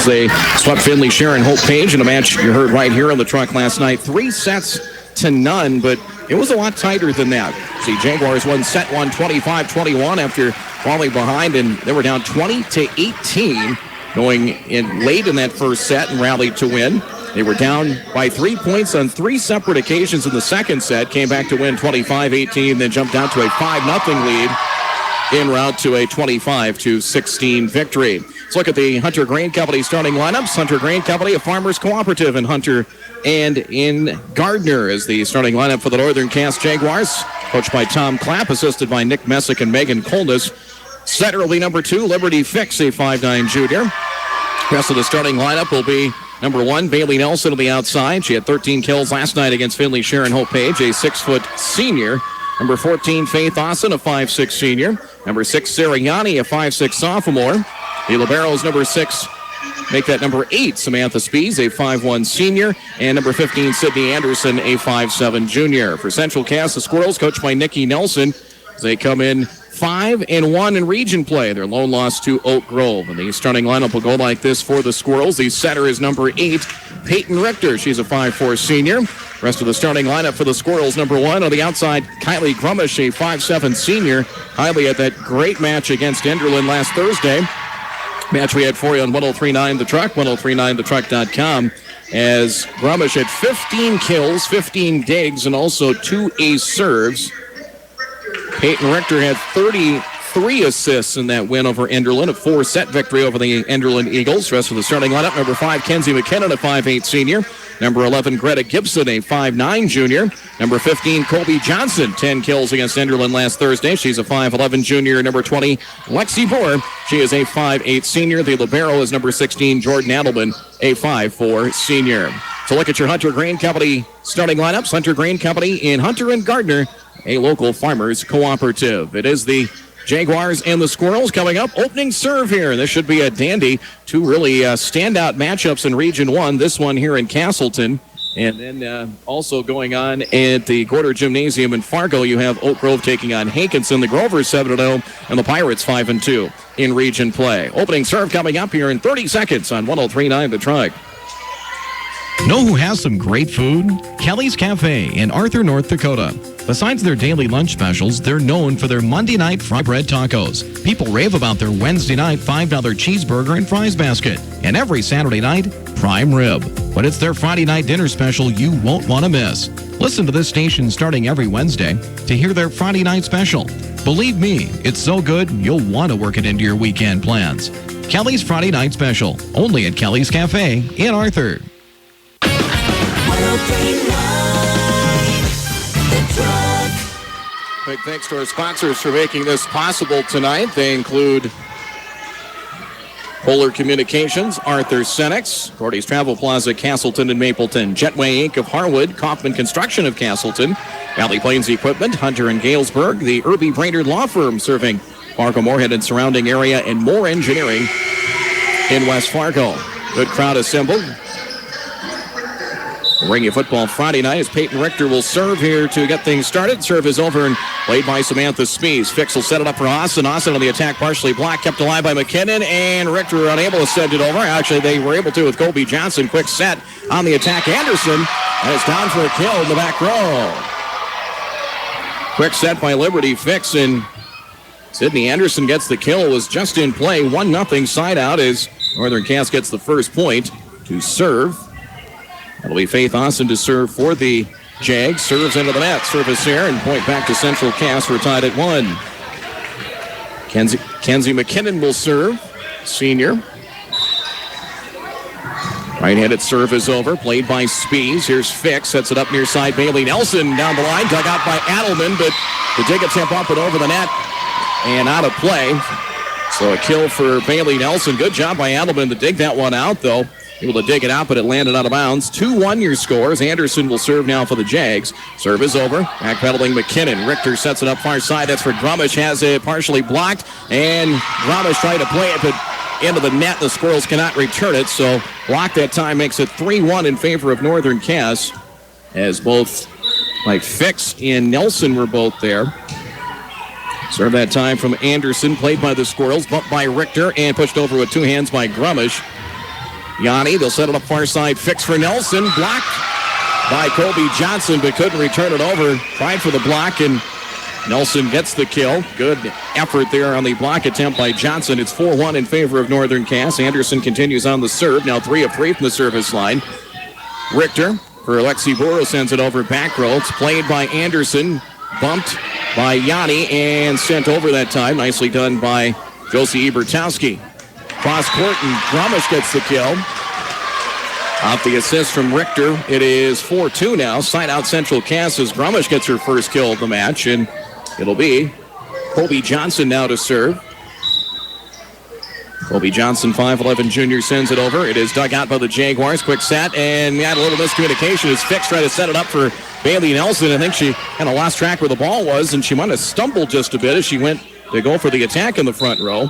as they swept Finley Sharon Hope Page in a match you heard right here on the truck last night. 3-0, but it was a lot tighter than that. See, Jaguars won set 1 25-21 after falling behind, and they were down 20-18 going in late in that first set and rallied to win. They were down by 3 points on 3 separate occasions in the second set, came back to win 25-18, then jumped down to a 5-0 lead en route to a 25-16 victory. Let's look at the Hunter Grain Company starting lineups. Hunter Grain Company, a farmers cooperative in Hunter and in Gardner, is the starting lineup for the Northern Cass Jaguars. Coached by Tom Clapp, assisted by Nick Messick and Megan Kolnis. Setter will be number 2, Liberty Fix, a 5'9 junior. Rest of the starting lineup will be number 1, Bailey Nelson on the outside. She had 13 kills last night against Finley Sharon Hope Page, a 6-foot senior. Number 14, Faith Austin, a 5'6 senior. Number 6, Sarah Yanni, a 5'6 sophomore. The liberos, number 6, make that number 8, Samantha Spees, a 5'1 senior. And number 15, Sydney Anderson, a 5'7 junior. For Central Cass, the Squirrels, coached by Nikki Nelson, as they come in 5-1 in region play. Their lone loss to Oak Grove. And the starting lineup will go like this for the Squirrels. The setter is number 8, Peyton Richter. She's a 5'4 senior. Rest of the starting lineup for the Squirrels, number 1 on the outside, Kylie Grumish, a 5'7 senior. Kylie had that great match against Enderlin last Thursday. Match we had for you on 103.9 The Truck, 103.9thetruck.com. As Grumish had 15 kills, 15 digs, and also 2 ace serves. Peyton Richter had 33 assists in that win over Enderlin, a 4-set victory over the Enderlin Eagles. Rest of the starting lineup, number 5, Kenzie McKinnon, a 5'8 senior. Number 11, Greta Gibson, a 5'9 junior. Number 15, Colby Johnson, 10 kills against Enderlin last Thursday. She's a 5'11 junior. Number 20, Lexi Bohr. She is a 5'8 senior. The libero is number 16, Jordan Adelman, a 5'4 senior. So look at your Hunter Grain Company starting lineups. Hunter Grain Company in Hunter and Gardner, a local farmers cooperative. It is the Jaguars and the Squirrels coming up. Opening serve here. This should be a dandy. 2 really standout matchups in Region 1. This one here in Castleton. And then also going on at the Gorder Gymnasium in Fargo, you have Oak Grove taking on Hankinson. The Grovers 7-0 and the Pirates 5-2 in region play. Opening serve coming up here in 30 seconds on 103.9 The Truck. Know who has some great food? Kelly's Cafe in Arthur, North Dakota. Besides their daily lunch specials, they're known for their Monday night fry bread tacos. People rave about their Wednesday night $5 cheeseburger and fries basket. And every Saturday night, prime rib. But it's their Friday night dinner special you won't want to miss. Listen to this station starting every Wednesday to hear their Friday night special. Believe me, it's so good, you'll want to work it into your weekend plans. Kelly's Friday night special, only at Kelly's Cafe in Arthur. Big thanks to our sponsors for making this possible tonight. They include Polar Communications, Arthur Senex, Gordy's Travel Plaza, Castleton and Mapleton, Jetway Inc. of Harwood, Kaufman Construction of Castleton, Valley Plains Equipment, Hunter and Galesburg, the Irby Brainerd Law Firm serving Fargo, Moorhead and surrounding area, and Moore Engineering in West Fargo. Good crowd assembled. Ring you football Friday night as Peyton Richter will serve here to get things started. Serve is over and played by Samantha Spees. Fix will set it up for Austin. Austin on the attack, partially blocked, kept alive by McKinnon, and Richter unable to send it over. Actually, they were able to with Colby Johnson. Quick set on the attack. Anderson, and it's down for a kill in the back row. Quick set by Liberty Fix, and Sydney Anderson gets the kill. Was just in play. 1-0 side out as Northern Cass gets the first point to serve. That'll be Faith Austin to serve for the Jags. Serves into the net. Service here and point back to Central Cass. We're tied at 1. Kenzie McKinnon will serve. Senior. Right-handed serve is over. Played by Spees. Here's Fix. Sets it up near side. Bailey Nelson down the line. Dug out by Adelman, but the dig attempt up and over the net and out of play. So a kill for Bailey Nelson. Good job by Adelman to dig that one out, though. Able to dig it out, but it landed out of bounds. 2-1 your scores. Anderson will serve now for the Jags. Serve is over. Backpedaling McKinnon. Richter sets it up far side. That's for Grumish. Has it partially blocked. And Grumish tried to play it, but into the net. The Squirrels cannot return it. So block that time makes it 3-1 in favor of Northern Cass. As both Fix and Nelson were both there. Serve that time from Anderson. Played by the Squirrels. Bumped by Richter and pushed over with 2 hands by Grumish. Yanni, they'll set it up far side. Fix for Nelson. Blocked by Colby Johnson, but couldn't return it over. Tried for the block, and Nelson gets the kill. Good effort there on the block attempt by Johnson. It's 4-1 in favor of Northern Cass. Anderson continues on the serve. Now 3 of 3 from the service line. Richter for Alexi Boro sends it over back row. It's played by Anderson. Bumped by Yanni and sent over that time. Nicely done by Josie Ebertowski. Cross court, and Grumish gets the kill. Off the assist from Richter, it is 4-2 now. Side out Central Cass as Grumish gets her first kill of the match, and it'll be Colby Johnson now to serve. Colby Johnson, 5'11 junior, sends it over. It is dug out by the Jaguars. Quick set, and had a little miscommunication as Fix tried to set it up for Bailey Nelson. I think she kind of lost track where the ball was, and she might have stumbled just a bit as she went to go for the attack in the front row.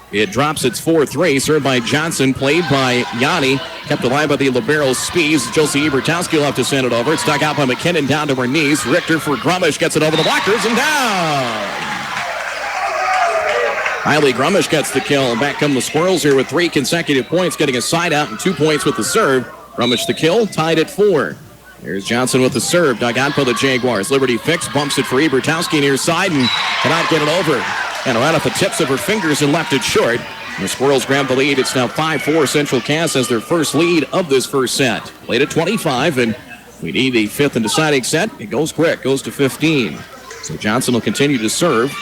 It drops. It's 4-3. Served by Johnson. Played by Yanni. Kept alive by the libero Spees. Josie Ebertowski will have to send it over. It's dug out by McKinnon down to her knees. Richter for Grumish gets it over the blockers and down. Riley Grumish gets the kill. And back come the Squirrels here with 3 consecutive points, getting a side out and 2 points with the serve. Grumish the kill, tied at 4. Here's Johnson with the serve. Dug out by the Jaguars. Liberty Fix bumps it for Ebertowski near side and cannot get it over. And right off the tips of her fingers and left it short. The Squirrels grab the lead. It's now 5-4. Central Cass has their first lead of this first set. Played at 25, and we need the 5th and deciding set. It goes quick, goes to 15. So Johnson will continue to serve.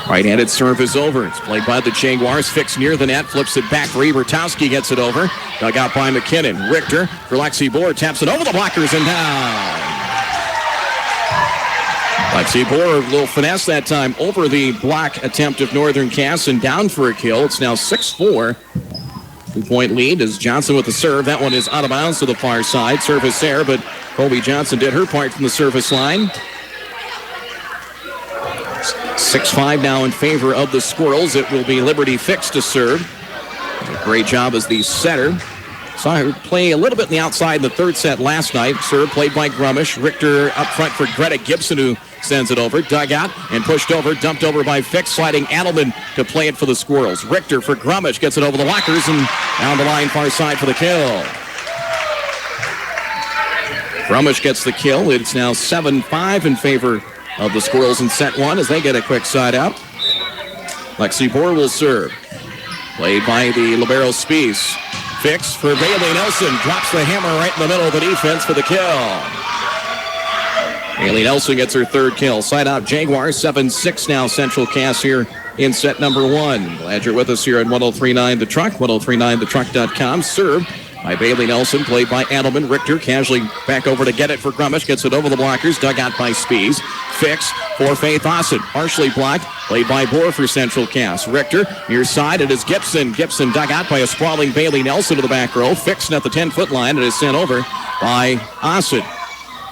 Right-handed serve is over. It's played by the Jaguars. Fix near the net. Flips it back for Ebertowski. Gets it over. Dug out by McKinnon. Richter for Lexi Bohr. Taps it over the blockers and down. Lexi Bohr, a little finesse that time over the block attempt of Northern Cass and down for a kill. It's now 6-4. 2-point lead as Johnson with the serve. That one is out of bounds to the far side. Service there, but Colby Johnson did her part from the service line. 6-5 now in favor of the Squirrels. It will be Liberty Fix to serve. A great job as the setter. Saw her play a little bit in the outside in the third set last night. Serve played by Grumish. Richter up front for Greta Gibson, who sends it over. Dug out and pushed over. Dumped over by Fix. Sliding Adelman to play it for the Squirrels. Richter for Grumish. Gets it over the lockers and down the line far side for the kill. Grumish gets the kill. It's now 7-5 in favor of the Squirrels in set 1 as they get a quick side out. Lexi Bohr will serve. Played by the libero Spees. Fix for Bailey Nelson. Drops the hammer right in the middle of the defense for the kill. Bailey Nelson gets her third kill. Side out Jaguars. 7-6 now Central Cass here in set number 1. Glad you're with us here at 103.9 The Truck. 103.9thetruck.com. Served by Bailey Nelson, played by Adelman. Richter casually back over to get it for Grumish. Gets it over the blockers. Dug out by Spees. Fix for Faith Austin. Partially blocked. Played by Bohr for Central Cass. Richter near side. It is Gibson. Gibson dug out by a sprawling Bailey Nelson to the back row. Fixed at the 10-foot line. It is sent over by Austin.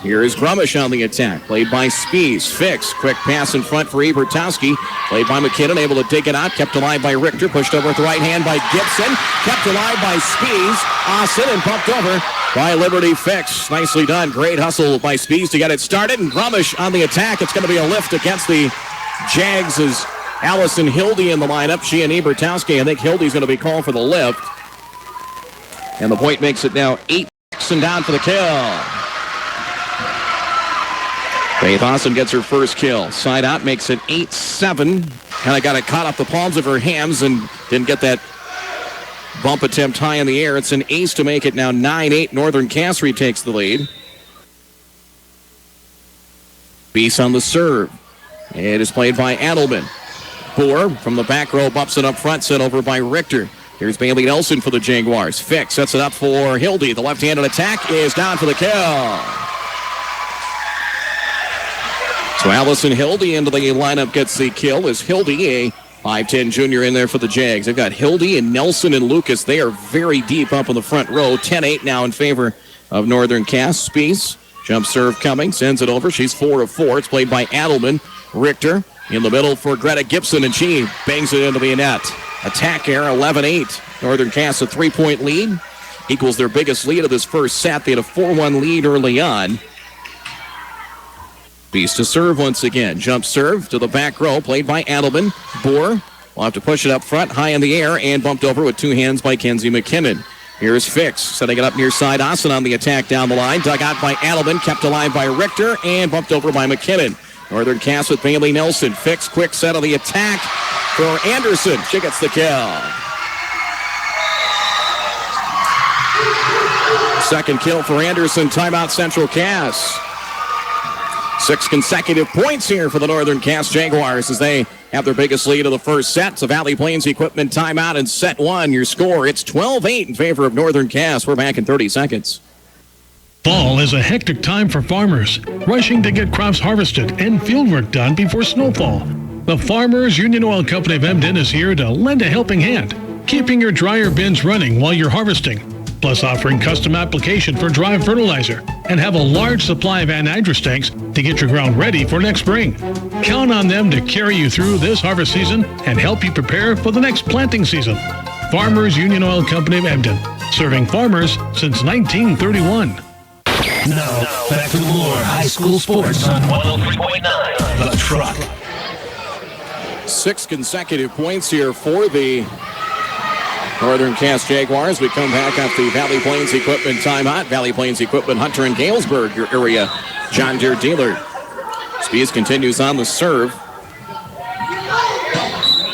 Here is Grumish on the attack. Played by Spees. Fix. Quick pass in front for Ebertowski. Played by McKinnon. Able to dig it out. Kept alive by Richter. Pushed over with the right hand by Gibson. Kept alive by Spees. Austin and bumped over by Liberty Fix. Nicely done. Great hustle by Spees to get it started. And Grumish on the attack. It's going to be a lift against the Jags as Allison Hildy in the lineup. She and Ebertowski. I think Hildy's going to be called for the lift. And the point makes it now 8 and down for the kill. Faith Austin gets her first kill. Side out makes it 8-7. Kind of got it caught off the palms of her hands and didn't get that bump attempt high in the air. It's an ace to make it now 9-8. Northern Cass retakes the lead. Beast on the serve. It is played by Adelman. Bohr from the back row bumps it up front, sent over by Richter. Here's Bailey Nelson for the Jaguars. Fix sets it up for Hildy. The left-handed attack is down for the kill. So Allison Hildy into the lineup gets the kill as Hildy, a 5'10 junior in there for the Jags. They've got Hildy and Nelson and Lucas. They are very deep up in the front row. 10-8 now in favor of Northern Cass. Spees, jump serve coming, sends it over. She's 4 of 4. It's played by Adelman. Richter in the middle for Greta Gibson, and she bangs it into the net. Attack error, 11-8. Northern Cass a 3-point lead. Equals their biggest lead of this first set. They had a 4-1 lead early on. Beast to serve once again. Jump serve to the back row, played by Adelman. Bohr will have to push it up front, high in the air, and bumped over with 2 hands by Kenzie McKinnon. Here's Fix, setting it up near side. Austin on the attack down the line. Dug out by Adelman, kept alive by Richter, and bumped over by McKinnon. Northern Cass with Bailey Nelson. Fix, quick set on the attack for Anderson. She gets the kill. Second kill for Anderson. Timeout Central Cass. 6 consecutive points here for the Northern Cass Jaguars as they have their biggest lead of the first set. It's a Valley Plains Equipment timeout in set 1. Your score, it's 12-8 in favor of Northern Cass. We're back in 30 seconds. Fall is a hectic time for farmers, rushing to get crops harvested and fieldwork done before snowfall. The Farmers Union Oil Company of Emden is here to lend a helping hand, keeping your dryer bins running while you're harvesting, plus offering custom application for dry fertilizer and have a large supply of anhydrous tanks to get your ground ready for next spring. Count on them to carry you through this harvest season and help you prepare for the next planting season. Farmers Union Oil Company of Emden, serving farmers since 1931. Now, back to more high school sports on 103.9 The Truck. 6 consecutive points here for the Northern Cass Jaguars. We come back off the Valley Plains Equipment timeout. Valley Plains Equipment, Hunter and Galesburg, your area John Deere dealer. Spees continues on the serve.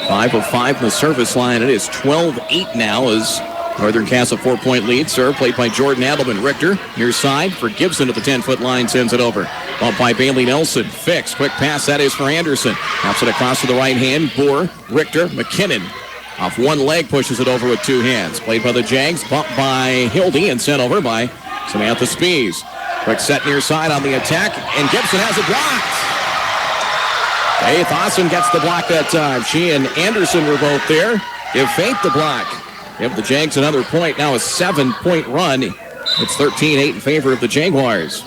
5 of 5 in the service line. It is 12-8 now as Northern Cass a 4-point lead. Serve played by Jordan Adelman. Richter near side for Gibson at the 10-foot line. Sends it over. Bumped by Bailey Nelson. Fix. Quick pass. That is for Anderson. Taps it across to the right hand. Boer, Richter, McKinnon. Off one leg, pushes it over with 2 hands. Played by the Jags. Bumped by Hildy and sent over by Samantha Spees. Quick set near side on the attack. And Gibson has it blocked. Faith Austin gets the block that time. She and Anderson were both there. Give Faith the block. Give the Jags another point. Now a 7-point run. It's 13-8 in favor of the Jaguars.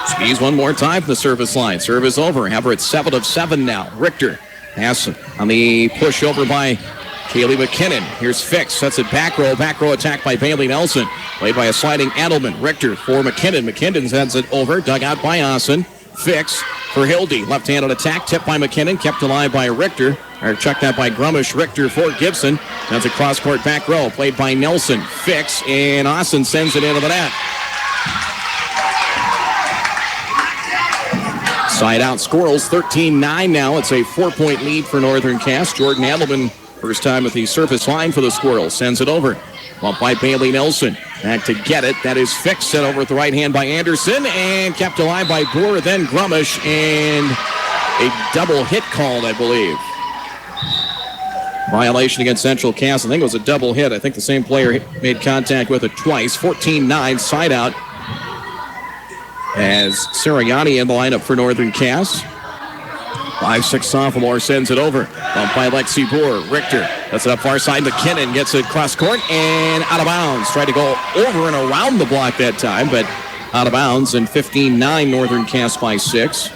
Spees one more time from the service line. Serve is over. Have her at 7 of 7 now. Richter. Pass on the push over by Kaylee McKinnon. Here's Fix. Sets it back row. Back row attack by Bailey Nelson. Played by a sliding Adelman. Richter for McKinnon. McKinnon sends it over. Dug out by Austin. Fix for Hildy. Left-handed attack. Tipped by McKinnon. Kept alive by Richter. Or checked out by Grumish. Richter for Gibson. That's a cross-court back row. Played by Nelson. Fix. And Austin sends it into the net. Side out Squirrels. 13-9 now. It's a 4-point lead for Northern Cass. Jordan Adelman, first time at the surface line for the Squirrels. Sends it over. Bumped by Bailey Nelson. Back to get it. That is Fix. Sent over with the right hand by Anderson. And kept alive by Boer. Then Grumish. And a double hit called, I believe. Violation against Central Cass. I think it was a double hit. I think the same player made contact with it twice. 14-9. Side out. As Sirianni in the lineup for Northern Cass. 5'6" sophomore sends it over. Bumped by Lexi Boer. Richter. That's it up far side. McKinnon gets it cross court and out of bounds. Tried to go over and around the block that time, but out of bounds. And 15-9 Northern Cass by 6.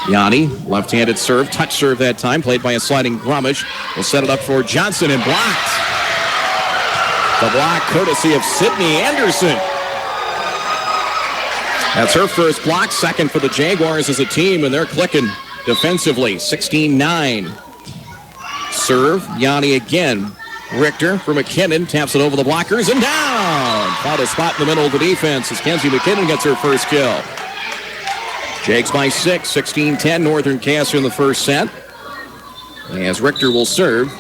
Yanni, left-handed serve. Touch serve that time. Played by a sliding Grumish. Will set it up for Johnson and blocked. The block courtesy of Sydney Anderson. That's her first block, second for the Jaguars as a team, and they're clicking defensively. 16-9. Serve, Yanni again. Richter for McKinnon, taps it over the blockers and down. Found a spot in the middle of the defense as Kenzie McKinnon gets her first kill. Jags by 6, 16-10. Northern Cass in the first set. As Richter will serve.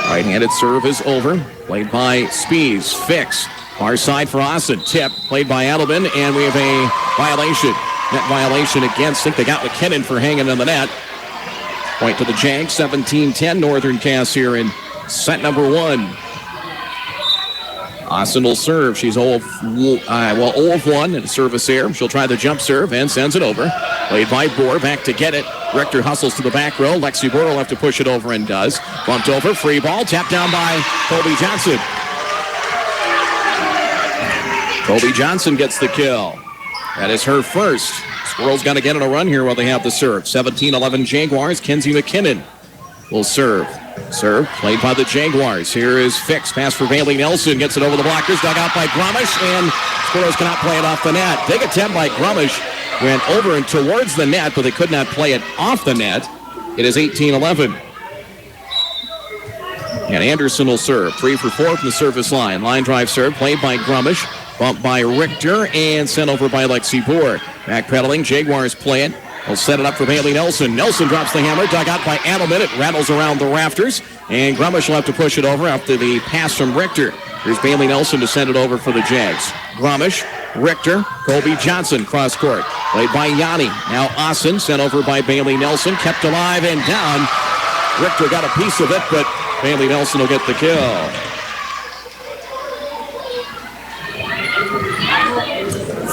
Right-handed serve is over. Played by Spees. Fix. Far side for Austin. Tip. Played by Adelman. And we have a violation. Net violation against. I think they got McKinnon for hanging in the net. Point to the Jags. 17-10. Northern Cass here in set number 1. Austin will serve. She's 0 of 1 in service here. She'll try the jump serve and sends it over. Played by Boer. Back to get it. Richter hustles to the back row. Lexi Boer will have to push it over and does. Bumped over. Free ball. Tapped down by Colby Johnson. Colby Johnson gets the kill. That is her first. Squirrels got to get on a run here while they have the serve. 17-11 Jaguars. Kenzie McKinnon will serve. Serve played by the Jaguars. Here is Fix. Pass for Bailey Nelson. Gets it over the blockers. Dug out by Grumish. And Squirrels cannot play it off the net. Big attempt by Grumish. Went over and towards the net, but they could not play it off the net. It is 18-11. And Anderson will serve. 3 for 4 from the service line. Line drive serve played by Grumish. Bumped by Richter and sent over by Lexi Bohr. Backpedaling, Jaguars play it. They'll set it up for Bailey Nelson. Nelson drops the hammer, dug out by Adelman. It rattles around the rafters, and Grumish will have to push it over after the pass from Richter. Here's Bailey Nelson to send it over for the Jags. Grumish, Richter, Kobe Johnson, cross court. Played by Yanni. Now Austin, sent over by Bailey Nelson, kept alive and down. Richter got a piece of it, but Bailey Nelson will get the kill.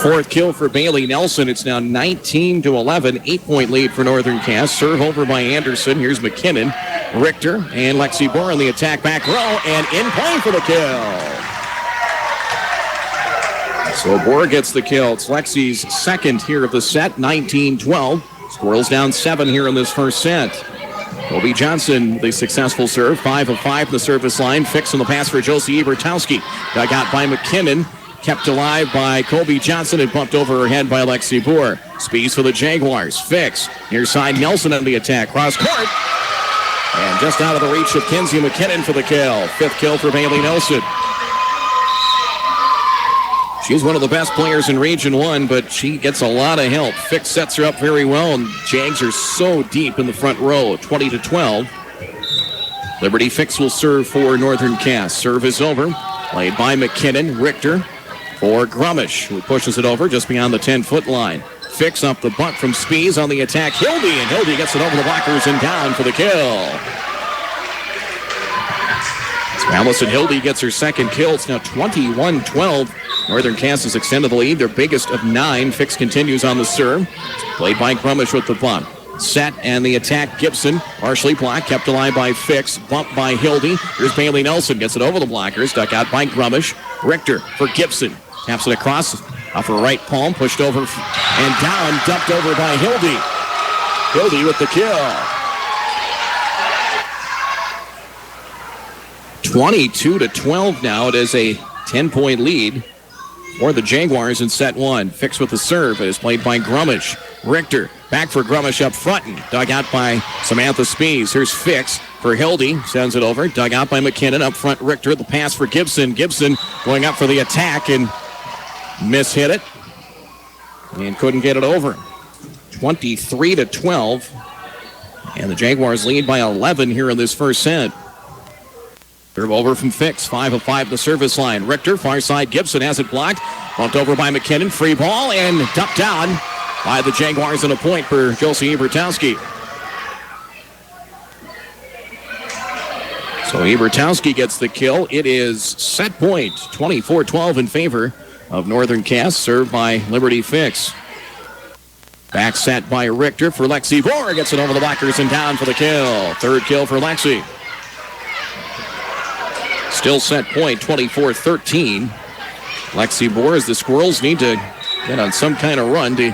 Fourth kill for Bailey Nelson. It's now 19-11. 8-point lead for Northern Cass. Serve over by Anderson. Here's McKinnon, Richter, and Lexi Bohr on the attack back row, and in play for the kill. So Bohr gets the kill. It's Lexi's second here of the set. 19-12. Squirrels down 7 here in this first set. Kobe Johnson, the successful serve. 5 of 5 from the service line. Fix on the pass for Josie Ebertowski. Dug out by McKinnon. Kept alive by Kobe Johnson and bumped over her head by Lexi Bohr. Speeds for the Jaguars. Fix. Near side Nelson on the attack. Cross court. And just out of the reach of Kinsey McKinnon for the kill. 5th kill for Bailey Nelson. She's one of the best players in Region 1, but she gets a lot of help. Fix sets her up very well, and Jags are so deep in the front row. 20-12. Liberty Fix will serve for Northern Cass. Serve is over. Played by McKinnon. Richter for Grumish, who pushes it over just beyond the 10-foot line. Fix up the butt from Spees on the attack. Hildy, and Hildy gets it over the blockers and down for the kill. So Allison Hildy gets her second kill. It's now 21-12. Northern Cass has extended the lead, their biggest of 9. Fix continues on the serve. Played by Grumish with the bump. Set and the attack, Gibson. Partially blocked, kept alive by Fix. Bumped by Hildy. Here's Bailey Nelson. Gets it over the blockers. Stuck out by Grumish. Richter for Gibson. Taps it across off her right palm. Pushed over and down. Dumped over by Hildy. Hildy with the kill. 22-12 now. It is a 10-point lead for the Jaguars in set 1. Fix with the serve. It is played by Grumish. Richter back for Grumish up front and dug out by Samantha Spees. Here's Fix for Hildy. Sends it over. Dug out by McKinnon. Up front, Richter. The pass for Gibson. Gibson going up for the attack and mishit it. And couldn't get it over. 23-12. And the Jaguars lead by 11 here in this first set. Serve over from Fix. 5 of 5 the service line. Richter, far side. Gibson has it blocked. Bumped over by McKinnon. Free ball and dumped down by the Jaguars, and a point for Josie Ebertowski. So Ebertowski gets the kill. It is set point, 24-12 in favor of Northern Cass, served by Liberty Fix. Back set by Richter for Lexi Bohr. Gets it over the blockers and down for the kill. 3rd kill for Lexi. Still set point, 24-13. Lexi Bohr, as the Squirrels need to get on some kind of run to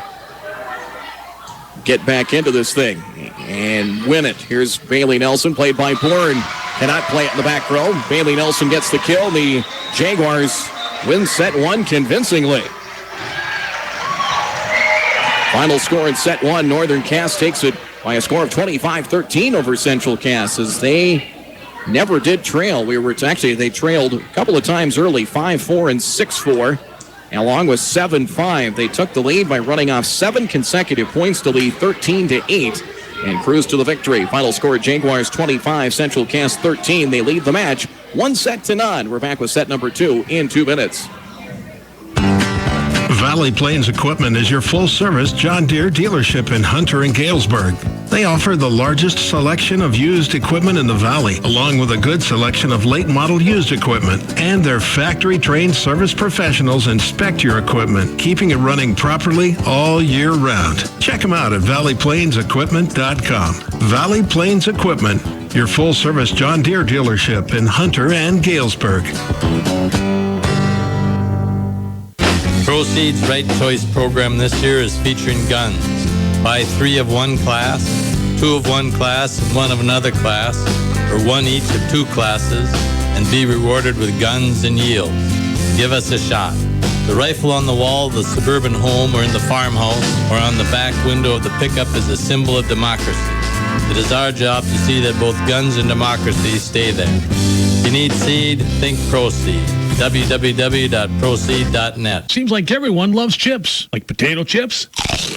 get back into this thing and win it. Here's Bailey Nelson, played by Bourne. Cannot play it in the back row. Bailey Nelson gets the kill. The Jaguars win set 1 convincingly. Final score in set 1, Northern Cass takes it by a score of 25-13 over Central Cass, as they never did trail. They trailed a couple of times early, 5-4 and 6-4. And along with 7-5, they took the lead by running off 7 consecutive points to lead 13-8 and cruise to the victory. Final score, Jaguars 25, Central Cass 13. They lead the match 1-0. We're back with set number 2 in 2 minutes. Valley Plains Equipment is your full-service John Deere dealership in Hunter and Galesburg. They offer the largest selection of used equipment in the valley, along with a good selection of late-model used equipment. And their factory-trained service professionals inspect your equipment, keeping it running properly all year round. Check them out at valleyplainsequipment.com. Valley Plains Equipment, your full-service John Deere dealership in Hunter and Galesburg. Proceeds Right Choice program this year is featuring guns. Buy 3 of one class, 2 of one class, and 1 of another class, or 1 each of 2 classes, and be rewarded with guns and yields. Give us a shot. The rifle on the wall of the suburban home or in the farmhouse or on the back window of the pickup is a symbol of democracy. It is our job to see that both guns and democracy stay there. If you need seed, think Proceed. www.proceed.net. Seems like everyone loves chips. Like potato chips,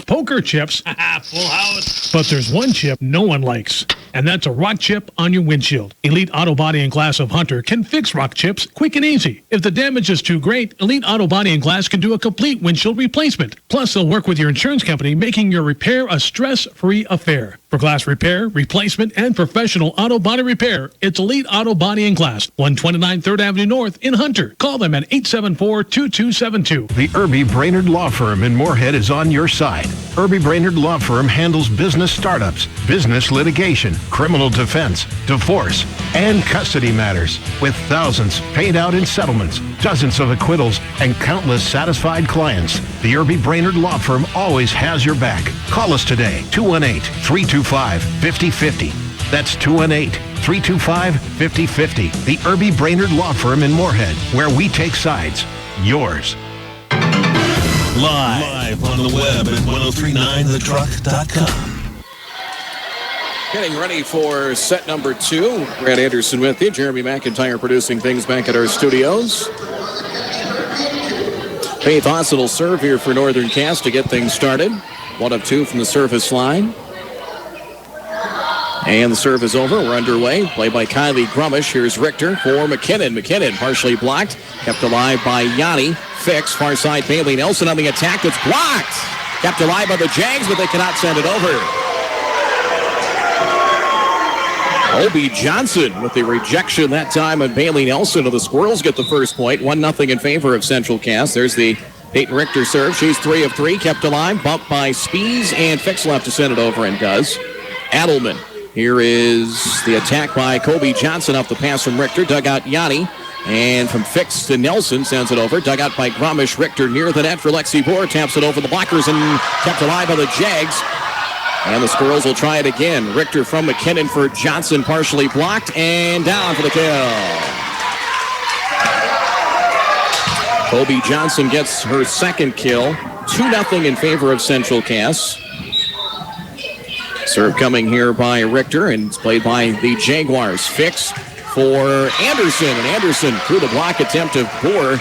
poker chips. Full house. But there's one chip no one likes, and that's a rock chip on your windshield. Elite Auto Body and Glass of Hunter can fix rock chips quick and easy. If the damage is too great, Elite Auto Body and Glass can do a complete windshield replacement. Plus, they'll work with your insurance company, making your repair a stress-free affair. For glass repair, replacement, and professional auto body repair, it's Elite Auto Body and Glass, 129 3rd Avenue North in Hunter. Call them at 874-2272. The Irby Brainerd Law Firm in Moorhead is on your side. Irby Brainerd Law Firm handles business startups, business litigation, criminal defense, divorce, and custody matters. With thousands paid out in settlements, dozens of acquittals, and countless satisfied clients, the Irby Brainerd Law Firm always has your back. Call us today, 218-325-5050. That's 218-325-5050. The Irby Brainerd Law Firm in Moorhead, where we take sides. Yours. Live on the web at 1039thetruck.com. Getting ready for set number 2. Brad Anderson with you. Jeremy McIntyre producing things back at our studios. Faith Austin will serve here for Northern Cass to get things started. 1 of 2 from the service line. And the serve is over. We're underway. Play by Kylie Grumish. Here's Richter for McKinnon. McKinnon partially blocked. Kept alive by Yanni. Fix. Far side Bailey Nelson on the attack. It's blocked. Kept alive by the Jags, but they cannot send it over. Obi Johnson with the rejection that time of Bailey Nelson. The Squirrels get the first point. 1-0 in favor of Central Cass. There's the Peyton Richter serve. She's 3 of 3. Kept alive. Bumped by Spees. And Fix left to send it over and does. Adelman. Here is the attack by Kobe Johnson off the pass from Richter. Dug out Yanni. And from Fix to Nelson sends it over. Dug out by Grumish. Richter near the net for Lexi Bohr. Taps it over the blockers and kept alive by the Jags. And the Squirrels will try it again. Richter from McKinnon for Johnson. Partially blocked. And down for the kill. Kobe Johnson gets her second kill. 2-0 in favor of Central Cass. Serve coming here by Richter, and it's played by the Jaguars. Fix for Anderson, and Anderson through the block attempt of Bohr.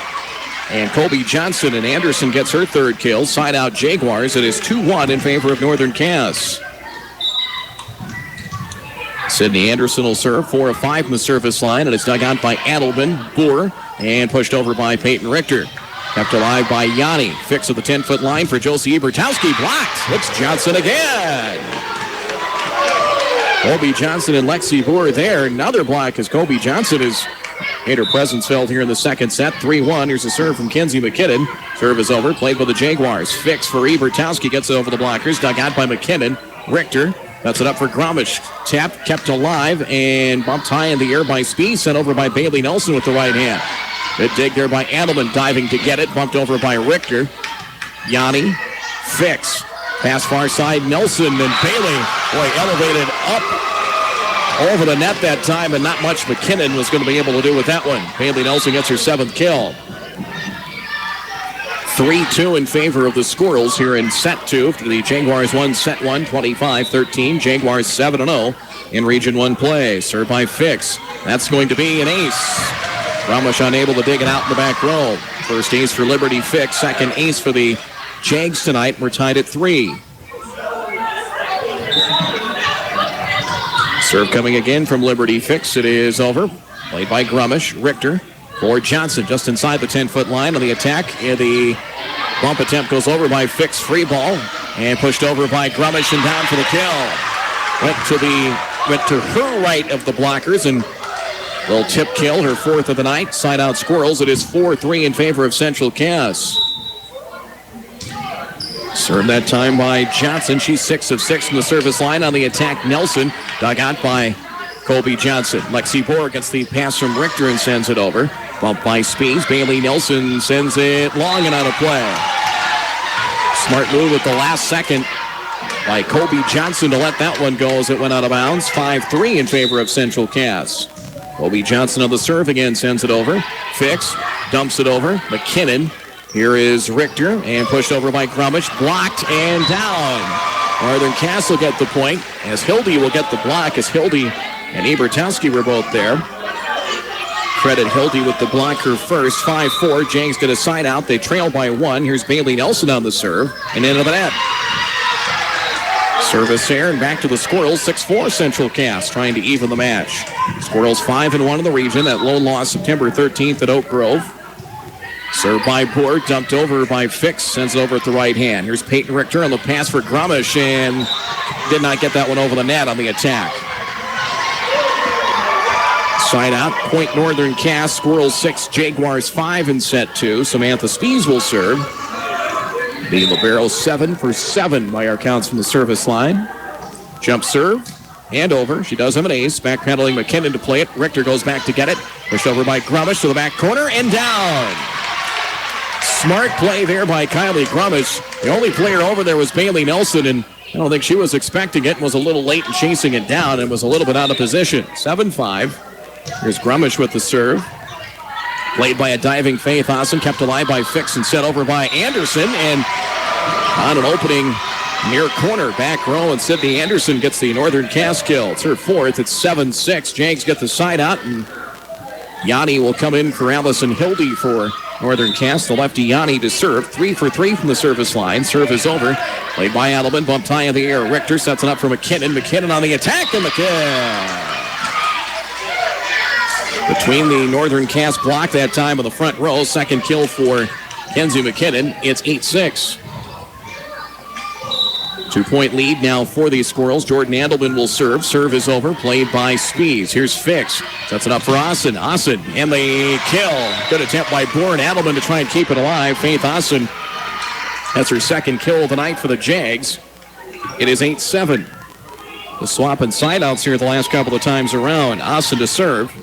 And Kobe Johnson, and Anderson gets her third kill. Side out Jaguars. It is 2-1 in favor of Northern Cass. Sydney Anderson will serve 4 of 5 from the service line, and it's dug out by Adelman, Bohr, and pushed over by Peyton Richter. Kept alive by Yanni. Fix at the 10-foot line for Josie Ebertowski. Blocked. It's Johnson again. Kobe Johnson and Lexi Bohr there. Another block as Kobe Johnson has made her presence felt here in the second set. 3-1. Here's a serve from Kenzie McKinnon. Serve is over. Played by the Jaguars. Fix for Ebertowski. Gets it over the blockers. Dug out by McKinnon. Richter cuts it up for Grumish. Tap kept alive and bumped high in the air by Speed. Sent over by Bailey Nelson with the right hand. Good dig there by Adelman. Diving to get it. Bumped over by Richter. Yanni. Fix. Pass far side, Nelson, and Bailey, elevated up over the net that time, and not much McKinnon was going to be able to do with that one. Bailey Nelson gets her 7th kill. 3-2 in favor of the Squirrels here in set 2. The Jaguars won set 1, 25-13. Jaguars 7-0 in Region 1 play. Served by Fix. That's going to be an ace. Ramesh unable to dig it out in the back row. First ace for Liberty Fix. Second ace for the Jags tonight. We're tied at 3. Serve coming again from Liberty Fix. It is over. Played by Grumish. Richter for Johnson just inside the 10-foot line on the attack. And the bump attempt goes over by Fix. Free ball. And pushed over by Grumish and down for the kill. Went to her right of the blockers and will tip kill, her 4th of the night. Side out Squirrels. It is 4-3 in favor of Central Cass. Served that time by Johnson. She's 6 of 6 from the service line on the attack. Nelson dug out by Kobe Johnson. Lexi Bohr gets the pass from Richter and sends it over. Bumped by Spees. Bailey Nelson sends it long and out of play. Smart move at the last second by Kobe Johnson to let that one go as it went out of bounds. 5-3 in favor of Central Cass. Kobe Johnson on the serve again sends it over. Fix dumps it over. McKinnon. Here is Richter, and pushed over by Grumish. Blocked and down. Northern Cass will get the point as Hildy will get the block as Hildy and Ebertowski were both there. Credit Hildy with the block, her first. 5-4. Jags get a side out. They trail by 1. Here's Bailey Nelson on the serve and into the net. Service here and back to the Squirrels. 6-4 Central Cass trying to even the match. Squirrels 5-1 in the region. That lone loss September 13th at Oak Grove. Served by Boer, dumped over by Fix, sends it over at the right hand. Here's Peyton Richter on the pass for Grumish and did not get that one over the net on the attack. Side out, point Northern Cass, Squirrels 6, Jaguars 5 in set 2. Samantha Spees will serve. The libero 7 for 7 by our counts from the service line. Jump serve, and over. She does have an ace. Backpedaling McKinnon to play it. Richter goes back to get it. Pushed over by Grumish to the back corner and down. Smart play there by Kylie Grumish. The only player over there was Bailey Nelson, and I don't think she was expecting it and was a little late in chasing it down and was a little bit out of position. 7-5. Here's Grumish with the serve. Played by a diving Faith Austin, kept alive by Fix and set over by Anderson. And on an opening near corner, back row, and Sydney Anderson gets the Northern Cass kill. It's her fourth. It's 7-6. Jags get the side out, and Yanni will come in for Allison Hildy for Northern Cass. The lefty Yanni to serve. 3 for 3 from the service line. Serve is over. Played by Adelman. Bumped high in the air. Richter sets it up for McKinnon. McKinnon on the attack, and the kill. Between the Northern Cass block that time on the front row. Second kill for Kenzie McKinnon. It's 8-6. 2-point lead now for the Squirrels. Jordan Adelman will serve. Serve is over. Played by Spees. Here's Fix. Sets it up for Austin. Austin and the kill. Good attempt by Bourne. Adelman to try and keep it alive. Faith Austin. That's her second kill of the night for the Jags. It is 8-7. The swap and side outs here the last couple of times around. Austin to serve.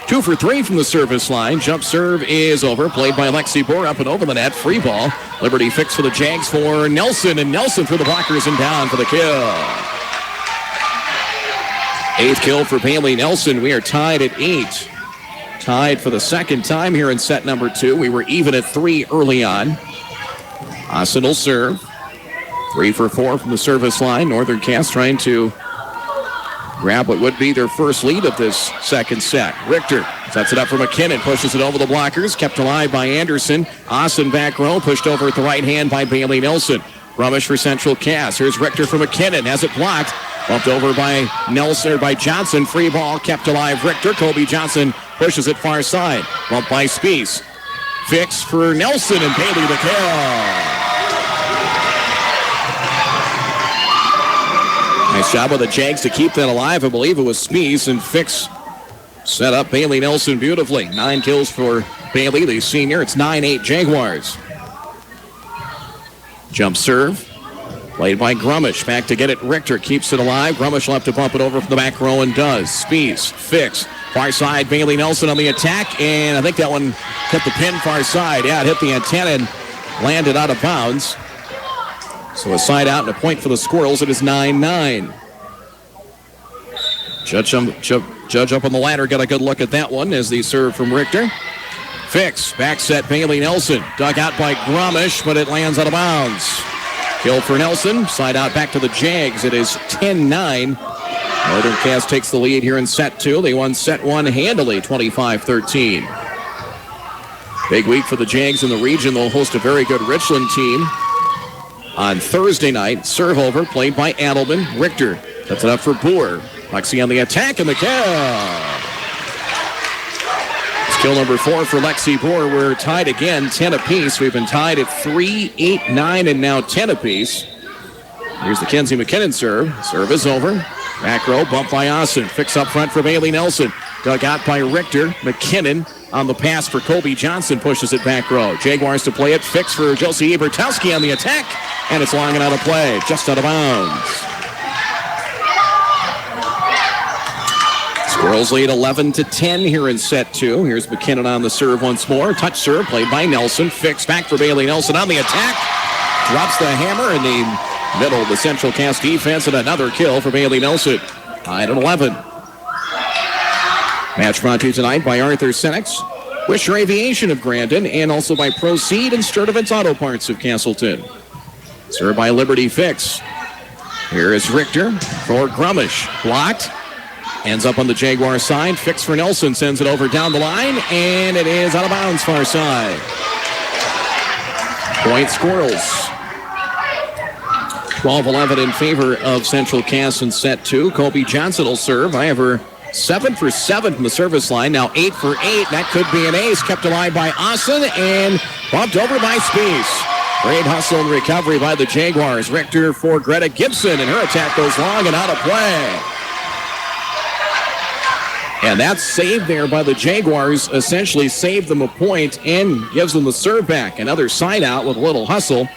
2 for 3 from the service line. Jump serve is over. Played by Lexi Boer up and over the net. Free ball. Liberty Fix for the Jags for Nelson. And Nelson through the blockers and down for the kill. 8th kill for Bailey Nelson. We are tied at 8. Tied for the second time here in set number 2. We were even at 3 early on. Austin will serve. 3 for 4 from the service line. Northern Cass trying to grab what would be their first lead of this second set. Richter sets it up for McKinnon, pushes it over the blockers, kept alive by Anderson. Austin back row, pushed over at the right hand by Bailey Nelson. Rumish for Central Cass. Here's Richter for McKinnon, has it blocked. Bumped over by Nelson, or by Johnson. Free ball, kept alive. Richter, Kobe Johnson pushes it far side. Bumped by Spees. Fix for Nelson, and Bailey the kill. Nice job of the Jags to keep that alive. I believe it was Spees, and Fix set up Bailey Nelson beautifully. 9 kills for Bailey, the senior. It's 9-8 Jaguars. Jump serve. Played by Grumish. Back to get it. Richter keeps it alive. Grumish will have to bump it over from the back row and does. Spees. Fix. Far side. Bailey Nelson on the attack. And I think that one hit the pin far side. Yeah, it hit the antenna and landed out of bounds. So a side out and a point for the Squirrels. It is 9-9. Judge up on the ladder. Got a good look at that one as the serve from Richter. Fix. Back set Bailey Nelson. Dug out by Grumish, but it lands out of bounds. Kill for Nelson. Side out back to the Jags. It is 10-9. Northern Cass takes the lead here in set 2. They won set 1 handily, 25-13. Big week for the Jags in the region. They'll host a very good Richland team on Thursday night. Serve over, played by Adelman. Richter sets it up for Boer. Lexi on the attack, and the kill. It's kill number 4 for Lexi Boer. We're tied again, 10 apiece. We've been tied at 3, 8, 9, and now 10 apiece. Here's the Kenzie McKinnon serve. Serve is over. Back row, bump by Austin. Fix up front for Bailey Nelson. Dug out by Richter. McKinnon on the pass for Kobe Johnson. Pushes it back row. Jaguars to play it. Fix for Josie Ebertowski on the attack. And it's long and out of play. Just out of bounds. Squirrels lead 11-10 here in set 2. Here's McKinnon on the serve once more. Touch serve played by Nelson. Fix back for Bailey Nelson on the attack. Drops the hammer in the middle of the Central Cass defense, and another kill for Bailey Nelson. Tied at 11. Match brought to you tonight by Arthur Senex, Wisher Aviation of Grandin, and also by Proceed and Sturdivant's Auto Parts of Castleton. Served by Liberty Fix. Here is Richter for Grumish. Blocked. Ends up on the Jaguar side. Fix for Nelson. Sends it over down the line. And it is out of bounds far side. Point Squirrels. 12-11 in favor of Central Cass in set 2. Kobe Johnson will serve. However, 7 for 7 from the service line. Now 8 for 8. That could be an ace. Kept alive by Austin and bumped over by Spies. Great hustle and recovery by the Jaguars. Richter for Greta Gibson, and her attack goes long and out of play. And that's saved there by the Jaguars. Essentially saved them a point and gives them the serve back. Another side out with a little hustle.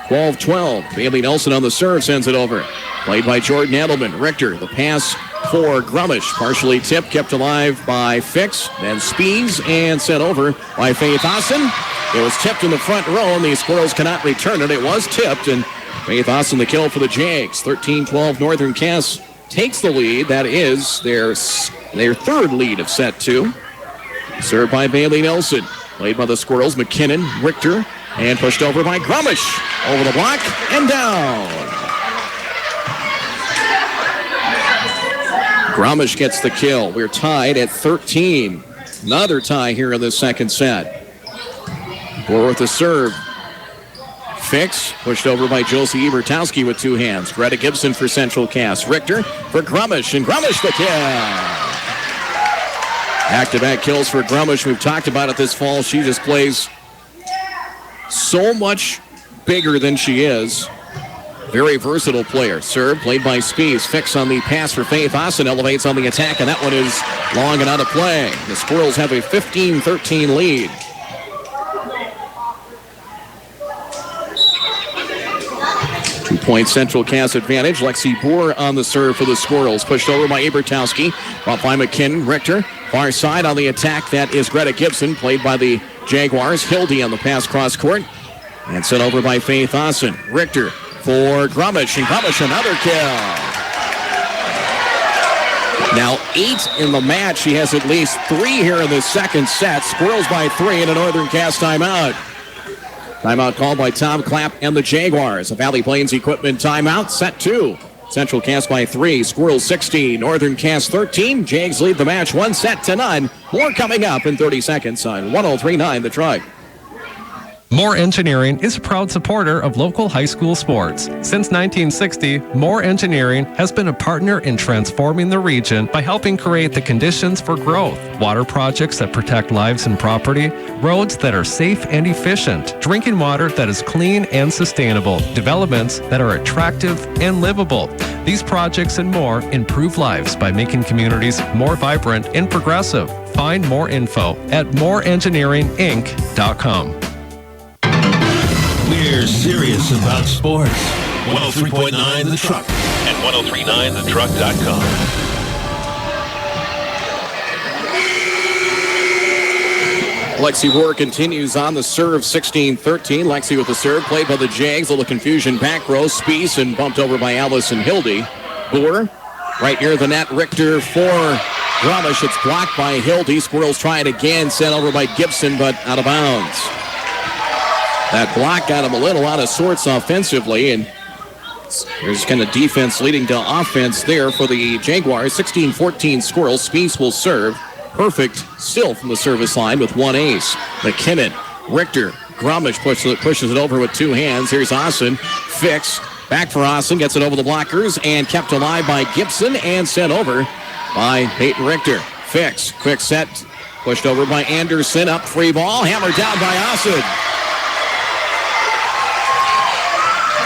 12-12. Bailey Nelson on the serve sends it over. Played by Jordan Edelman. Richter, the pass for Grumish. Partially tipped, kept alive by Fix. Then Speeds and sent over by Faith Austin. It was tipped in the front row, and the Squirrels cannot return it. It was tipped, and Faith Austin the kill for the Jags. 13-12, Northern Cass takes the lead. That is their third lead of set 2. Served by Bailey Nelson. Played by the Squirrels, McKinnon, Richter, and pushed over by Grumish. Over the block and down. Grumish gets the kill. We're tied at 13. Another tie here in the second set. Borworth the serve. Fix, pushed over by Josie Ebertowski with 2 hands. Greta Gibson for Central Cass. Richter for Grumish, and Grumish the kill. Back-to-back kills for Grumish. We've talked about it this fall. She just plays so much bigger than she is. Very versatile player. Serve played by Spees. Fix on the pass for Faith Austin. Elevates on the attack, and that one is long and out of play. The Squirrels have a 15-13 lead. Two-point Central Cass advantage. Lexi Boer on the serve for the Squirrels. Pushed over by Ebertowski. Brought by McKinnon. Richter. Far side on the attack. That is Greta Gibson. Played by the Jaguars. Hildy on the pass cross court. And sent over by Faith Austin. Richter for Grumish. And Grumish another kill. Now 8 in the match. She has at least 3 here in the second set. Squirrels by 3 and a Northern Cass timeout. Timeout called by Tom Clapp and the Jaguars. A Valley Plains Equipment timeout. Set 2. Central Cass by 3. Squirrels 16. Northern Cass 13. Jags lead the match 1-0. More coming up in 30 seconds on 103.9 The Truck. Moore Engineering is a proud supporter of local high school sports. Since 1960, Moore Engineering has been a partner in transforming the region by helping create the conditions for growth. Water projects that protect lives and property, roads that are safe and efficient, drinking water that is clean and sustainable, developments that are attractive and livable. These projects and more improve lives by making communities more vibrant and progressive. Find more info at moreengineeringinc.com. We're serious about sports. 103.9 The Truck and 1039thetruck.com. Lexi Boer continues on the serve, 16-13. Lexi with the serve, played by the Jags. A little confusion back row. Spies and bumped over by Allison Hildy. Boer right near the net. Richter for Grumish. It's blocked by Hildy. Squirrels try it again. Sent over by Gibson, but out of bounds. That block got him a little out of sorts offensively, and there's kind of defense leading to offense there for the Jaguars. 16-14 Squirrels. Spies will serve. Perfect still from the service line with 1 ace. McKinnon, Richter, Grumish pushes it over with 2 hands. Here's Austin. Fix. Back for Austin. Gets it over the blockers and kept alive by Gibson and sent over by Peyton Richter. Fix. Quick set. Pushed over by Anderson. Up free ball. Hammered down by Austin.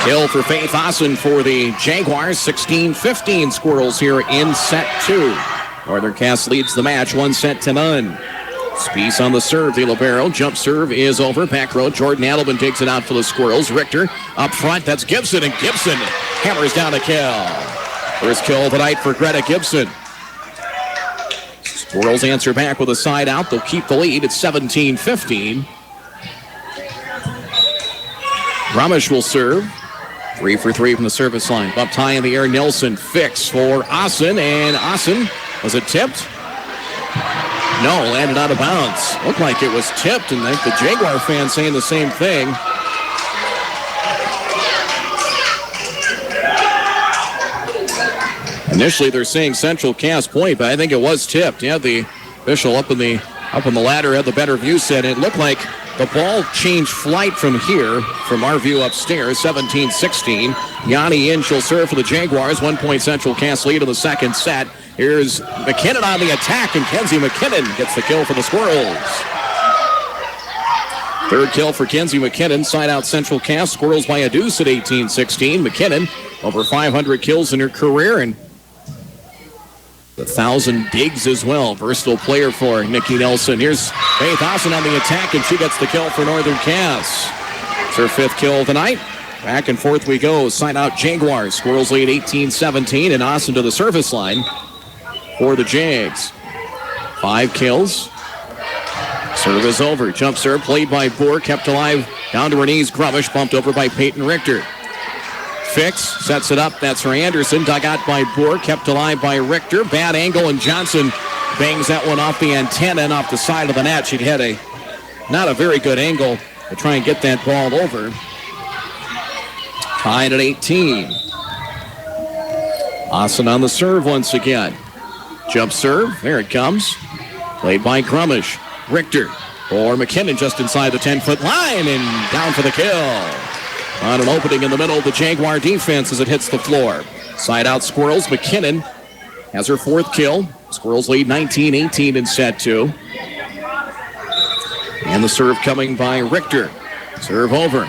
Kill for Faith Austin for the Jaguars. 16-15 Squirrels here in set 2. Northern Cass leads the match 1-0. Spies on the serve. The libero. Jump serve is over. Back row. Jordan Adelman takes it out for the Squirrels. Richter up front. That's Gibson, and Gibson hammers down a kill. First kill tonight for Greta Gibson. Squirrels answer back with a side out. They'll keep the lead at 17-15. Grumish will serve. 3 for 3 from the service line. Up high in the air, Nelson. Fix for Austin, and Austin, was it tipped? No, landed out of bounds. Looked like it was tipped, and the Jaguar fans saying the same thing. Initially, they're saying Central Cass point, but I think it was tipped. Yeah, the official up in the ladder had the better view, said it looked like the ball changed flight from here, from our view upstairs, 17-16. Yanni in, she'll serve for the Jaguars. 1 point Central Cass lead in the second set. Here's McKinnon on the attack, and Kenzie McKinnon gets the kill for the Squirrels. Third kill for Kenzie McKinnon. Side out Central Cass. Squirrels by a deuce at 18-16. McKinnon over 500 kills in her career, and 1,000 digs as well. Versatile player for Nikki Nelson. Here's Faith Austin on the attack, and she gets the kill for Northern Cass. It's her 5th kill of the night. Back and forth we go. Side out Jaguars. Squirrels lead 18-17, and Austin to the service line for the Jags. 5 kills. Serve is over. Jump serve played by Boer, kept alive down to her knees. Grumish bumped over by Peyton Richter. Fix sets it up. That's for Anderson. Dug out by Boer, kept alive by Richter. Bad angle, and Johnson bangs that one off the antenna and off the side of the net. She'd had not a very good angle to try and get that ball over. Tied at 18. Austin on the serve once again. Jump serve. There it comes. Played by Grumish. Richter or McKinnon just inside the 10-foot line and down for the kill. On an opening in the middle of the Jaguar defense as it hits the floor. Side out Squirrels. McKinnon has her 4th kill. Squirrels lead 19-18 in set 2. And the serve coming by Richter. Serve over.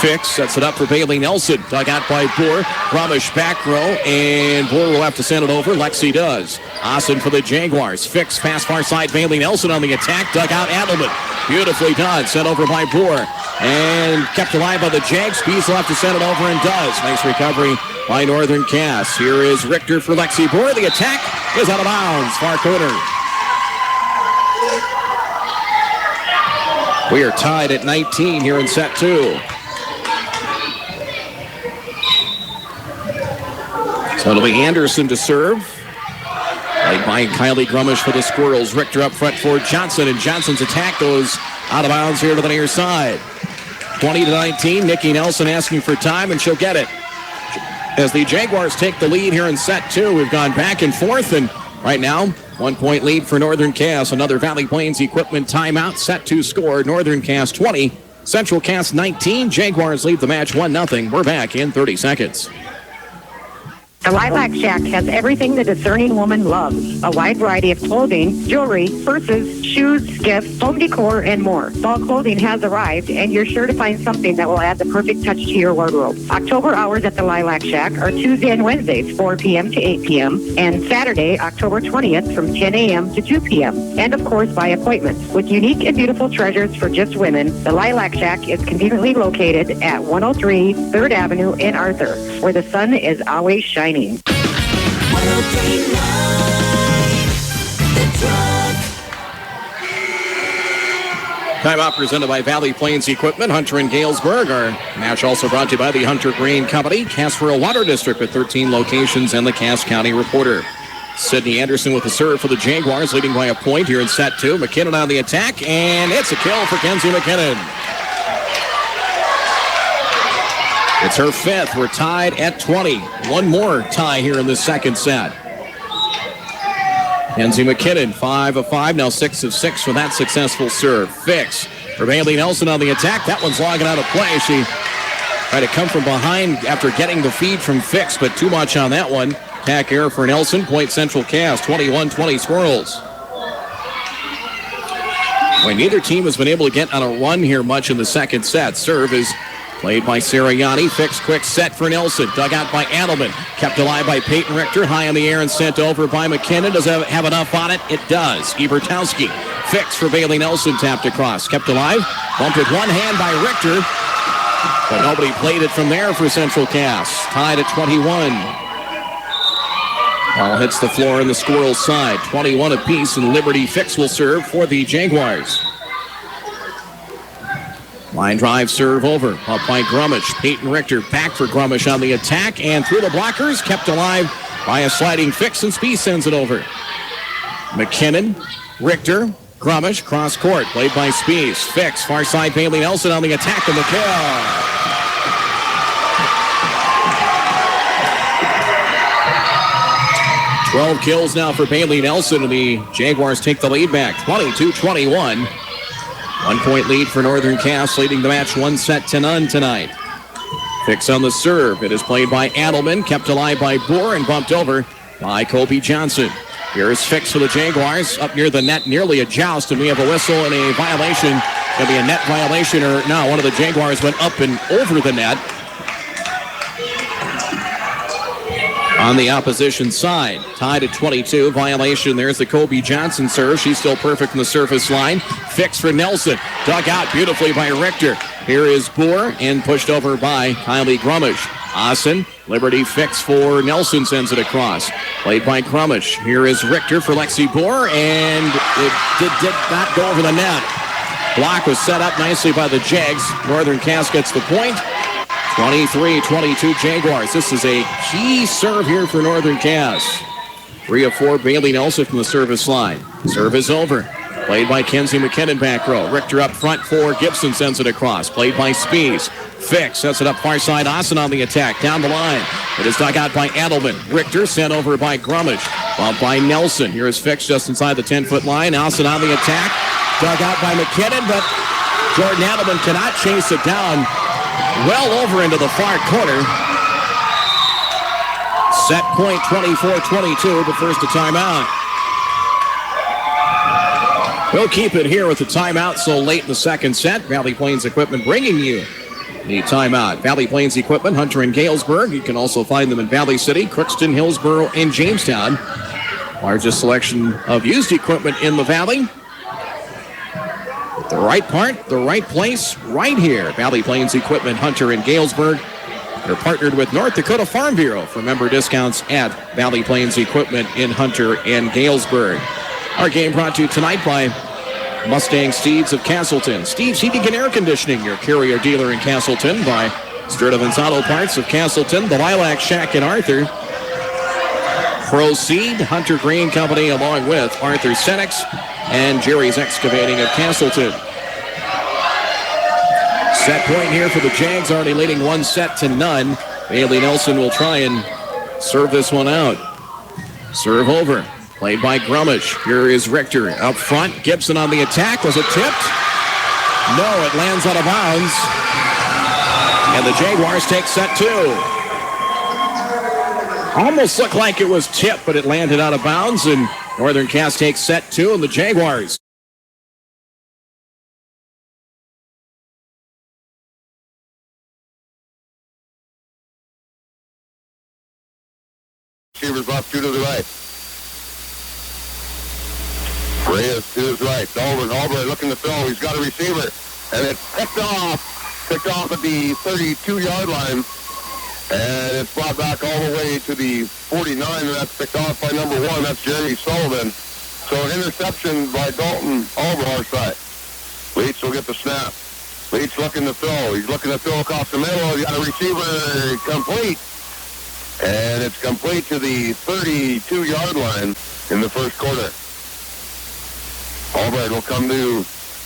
Fix sets it up for Bailey Nelson. Dug out by Boer. Grumish back row, and Boer will have to send it over. Lexi does. Austin for the Jaguars. Fix pass far side. Bailey Nelson on the attack. Dug out Adelman. Beautifully done. Sent over by Boer. And kept alive by the Jags. Spees will have to send it over and does. Nice recovery by Northern Cass. Here is Richter for Lexi Boer. The attack is out of bounds. Far corner. We are tied at 19 here in set 2. So it'll be Anderson to serve. Played by Kylie Grumish for the Squirrels. Richter up front for Johnson, and Johnson's attack goes out of bounds here to the near side. 20-19, Nikki Nelson asking for time, and she'll get it. As the Jaguars take the lead here in set 2, we've gone back and forth, and right now, 1 point lead for Northern Cass. Another Valley Plains equipment timeout. Set 2 score, Northern Cass 20, Central Cass 19. Jaguars lead the match 1-0. We're back in 30 seconds. The Lilac Shack has everything the discerning woman loves. A wide variety of clothing, jewelry, purses, shoes, gifts, home decor, and more. Fall clothing has arrived, and you're sure to find something that will add the perfect touch to your wardrobe. October hours at the Lilac Shack are Tuesday and Wednesdays, 4 p.m. to 8 p.m., and Saturday, October 20th, from 10 a.m. to 2 p.m., and of course by appointment. With unique and beautiful treasures for just women, the Lilac Shack is conveniently located at 103 3rd Avenue in Arthur, where the sun is always shining. Timeout presented by Valley Plains Equipment, Hunter and Galesburg. Our match also brought to you by the Hunter Grain Company, Cassville Water District with 13 locations, and the Cass County Reporter. Sydney Anderson with the serve for the Jaguars, leading by a point here in set 2. McKinnon on the attack, and it's a kill for Kenzie McKinnon. It's her 5th. We're tied at 20. One more tie here in the second set. Kenzie McKinnon, 5 of 5, now 6 of 6 for that successful serve. Fix for Bailey Nelson on the attack. That one's logging out of play. She tried to come from behind after getting the feed from Fix, but too much on that one. Attack error for Nelson. Point Central Cass, 21-20 Squirrels. Well, neither team has been able to get on a run here much in the second set. Serve is played by Sarah Yanni. Fix quick set for Nelson. Dug out by Adelman. Kept alive by Peyton Richter. High in the air and sent over by McKinnon. Does it have enough on it? It does. Ebertowski. Fix for Bailey Nelson. Tapped across. Kept alive. Bumped with one hand by Richter. But nobody played it from there for Central Cass. Tied at 21. Ball hits the floor on the Squirrels side. 21 apiece, and Liberty Fix will serve for the Jaguars. Line drive serve over. Up by Grumish. Peyton Richter back for Grumish on the attack. And through the blockers. Kept alive by a sliding Fix, and Spees sends it over. McKinnon. Richter. Grumish. Cross court. Played by Spees. Fix. Far side Bailey Nelson on the attack and the kill. 12 kills now for Bailey Nelson, and the Jaguars take the lead back, 22-21. 1 point lead for Northern Cass, leading the match 1-0 tonight. Fix on the serve. It is played by Adelman, kept alive by Boer, and bumped over by Kobe Johnson. Here is Fix for the Jaguars, up near the net, nearly a joust, and we have a whistle and a violation. Going to be a net violation, or no, one of the Jaguars went up and over the net. On the opposition side, tied at 22. Violation. There's the Kobe Johnson serve. She's still perfect from the surface line. Fix for Nelson. Dug out beautifully by Richter. Here is Boer, and pushed over by Kylie Grummish. Asen, Liberty Fix for Nelson, sends it across. Played by Grummish. Here is Richter for Lexi Boer, and it did not go over the net. Block was set up nicely by the Jags. Northern Cass gets the point. 23-22 Jaguars. This is a key serve here for Northern Cass. 3 of 4, Bailey Nelson from the service line. Serve is over. Played by Kenzie McKinnon back row. Richter up front for Gibson, sends it across. Played by Spees. Fix sets it up far side. Asen on the attack. Down the line. It is dug out by Adelman. Richter sent over by Grummish. Bumped by Nelson. Here is Fix just inside the 10-foot line. Asen on the attack. Dug out by McKinnon, but Jordan Adelman cannot chase it down. Well over into the far corner. Set point 24-22, but first a timeout. We'll keep it here with the timeout so late in the second set. Valley Plains Equipment bringing you the timeout. Valley Plains Equipment, Hunter and Galesburg. You can also find them in Valley City, Crookston, Hillsboro, and Jamestown. Largest selection of used equipment in the Valley. The right part, the right place, right here. Valley Plains Equipment, Hunter and Galesburg. They're partnered with North Dakota Farm Bureau for member discounts at Valley Plains Equipment in Hunter and Galesburg. Our game brought to you tonight by Mustang Steeds of Castleton. Steve's Heating and Air Conditioning, your carrier dealer in Castleton. By Sturdivant's Auto Parts of Castleton, the Lilac Shack in Arthur. Proceed, Hunter Green Company, along with Arthur Senex and Jerry's Excavating of Castleton. Set point here for the Jags, already leading 1-0. Bailey Nelson will try and serve this one out. Serve over. Played by Grummish. Here is Richter up front. Gibson on the attack. Was it tipped? No, it lands out of bounds. And the Jaguars take set 2. Almost looked like it was tipped, but it landed out of bounds, and Northern Cass takes set 2, and the Jaguars. Receivers off 2 to the right. Reyes to his right. Albright looking to throw. He's got a receiver. And it's picked off at the 32-yard line. And it's brought back all the way to the 49, and that's picked off by number 1. That's Jeremy Sullivan. So interception by Dalton Albright side. Leach will get the snap. Leach looking to throw. He's looking to throw across the middle. He's got a receiver complete. And it's complete to the 32-yard line in the first quarter. Albright will come to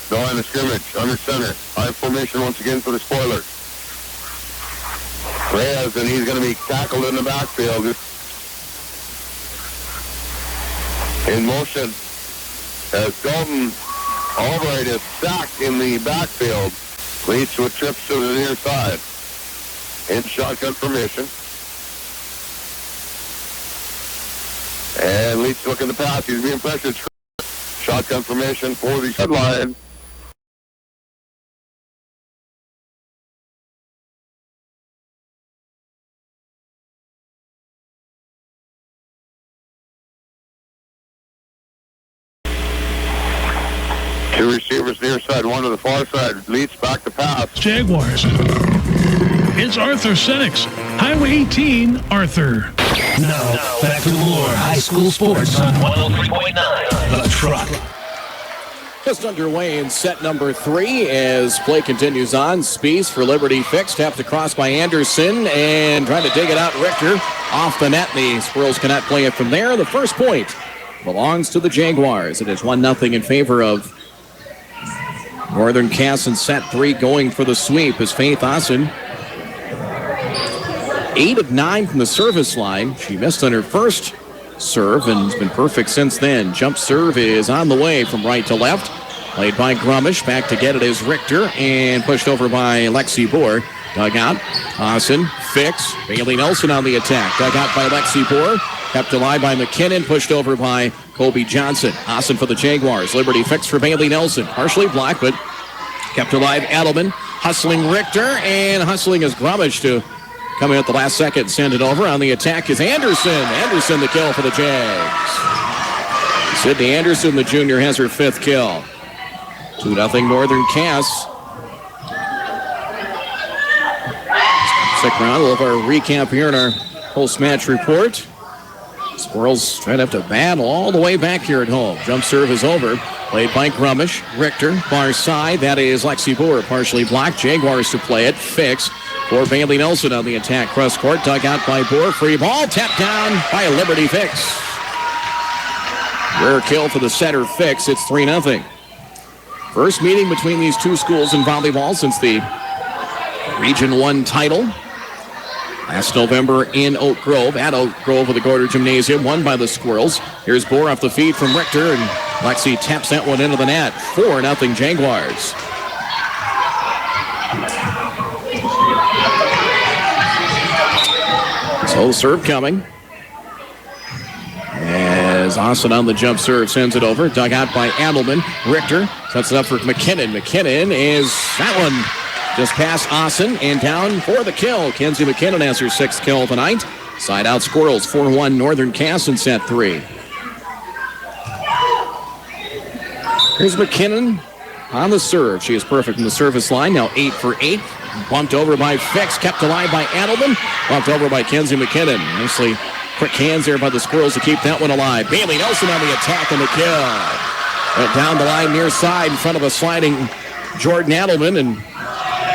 the line of scrimmage, under center. High formation once again for the Spoilers. Reyes, and he's going to be tackled in the backfield. In motion as Dalton Albright is sacked in the backfield. Leach with trips to the near side. In shotgun formation. And Leach looking to pass. He's being pressured. Shotgun formation for the headline. Two receivers near side, one to the far side. Leach back to pass. Jaguars. It's Arthur Senex. Highway 18, Arthur. Now, back to more high school sports on 103.9 The Truck. Just underway in set number 3 as play continues on. Spees for Liberty Fixed. Tapped across by Anderson and trying to dig it out. Richter off the net. The Squirrels cannot play it from there. The first point belongs to the Jaguars. It is 1-0 in favor of Northern Cass in set 3, going for the sweep is Faith Asen. 8 of 9 from the service line. She missed on her first serve, and it's been perfect since then. Jump serve is on the way from right to left. Played by Grumish. Back to get it is Richter, and pushed over by Lexi Bohr. Dug out. Hassan, Fix. Bailey Nelson on the attack. Dug out by Lexi Bohr. Kept alive by McKinnon. Pushed over by Kobe Johnson. Hassan for the Jaguars. Liberty Fix for Bailey Nelson. Partially blocked, but kept alive. Edelman hustling Richter, and hustling is Grumish to come in at the last second. Send it over. On the attack is Anderson. Anderson the kill for the Jags. Sydney Anderson, the junior, has her 5th kill. 2-0 Northern Cass. Stick around. We'll have our recap here in our post-match report. Squirrels trying to have to battle all the way back here at home. Jump serve is over. Played by Grumish. Richter, far side. That is Lexi Bohr, partially blocked. Jaguars to play it. Fix for Bailey Nelson on the attack. Cross court. Dug out by Bohr. Free ball. Tapped down by Liberty Fix. Rare kill for the setter Fix. It's 3-0. First meeting between these two schools in volleyball since the Region 1 title. Last November in Oak Grove, at Oak Grove with the Gorder Gymnasium, won by the Squirrels. Here's Bohr off the feed from Richter, and Lexi taps that one into the net. 4-0 Jaguars. So the serve coming. As Austin on the jump serve sends it over. Dug out by Adelman. Richter sets it up for McKinnon. McKinnon is that one just past Austin and down for the kill. Kenzie McKinnon has her 6th kill tonight. Side out Squirrels 4-1 Northern Cass in set 3. Here's McKinnon on the serve. She is perfect from the service line. Now 8 for 8. Bumped over by Fix. Kept alive by Adelman. Bumped over by Kenzie McKinnon. Nicely quick hands there by the Squirrels to keep that one alive. Bailey Nelson on the attack and the kill. Went down the line near side in front of a sliding Jordan Adelman, and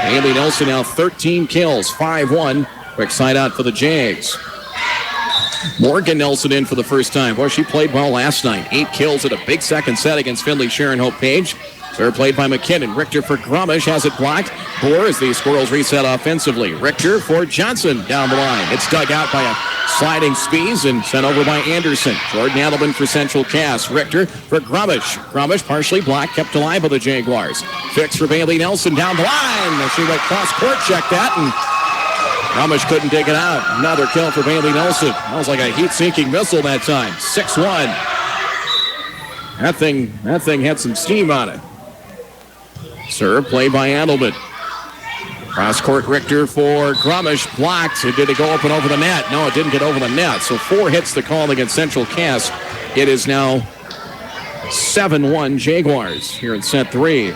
Bailey Nelson now 13 kills, 5-1. Quick side out for the Jags. Morgan Nelson in for the first time. Boy, she played well last night. 8 kills at a big second set against Finley Sharon Hope Page. Serve played by McKinnon. Richter for Grumish has it blocked. Bohr as the Squirrels reset offensively. Richter for Johnson down the line. It's dug out by a sliding Spies and sent over by Anderson. Jordan Adelman for Central Cass. Richter for Grumish. Grumish partially blocked, kept alive by the Jaguars. Fix for Bailey Nelson down the line. She went cross court, checked that, and Grumish couldn't dig it out. Another kill for Bailey Nelson. That was like a heat-seeking missile that time. 6-1. That thing had some steam on it. Serve played by Adelman. Cross court Richter for Grumish. Blocked. Did it go up and over the net? No, it didn't get over the net. So 4 hits the call against Central Cass. It is now 7-1 Jaguars here in set 3.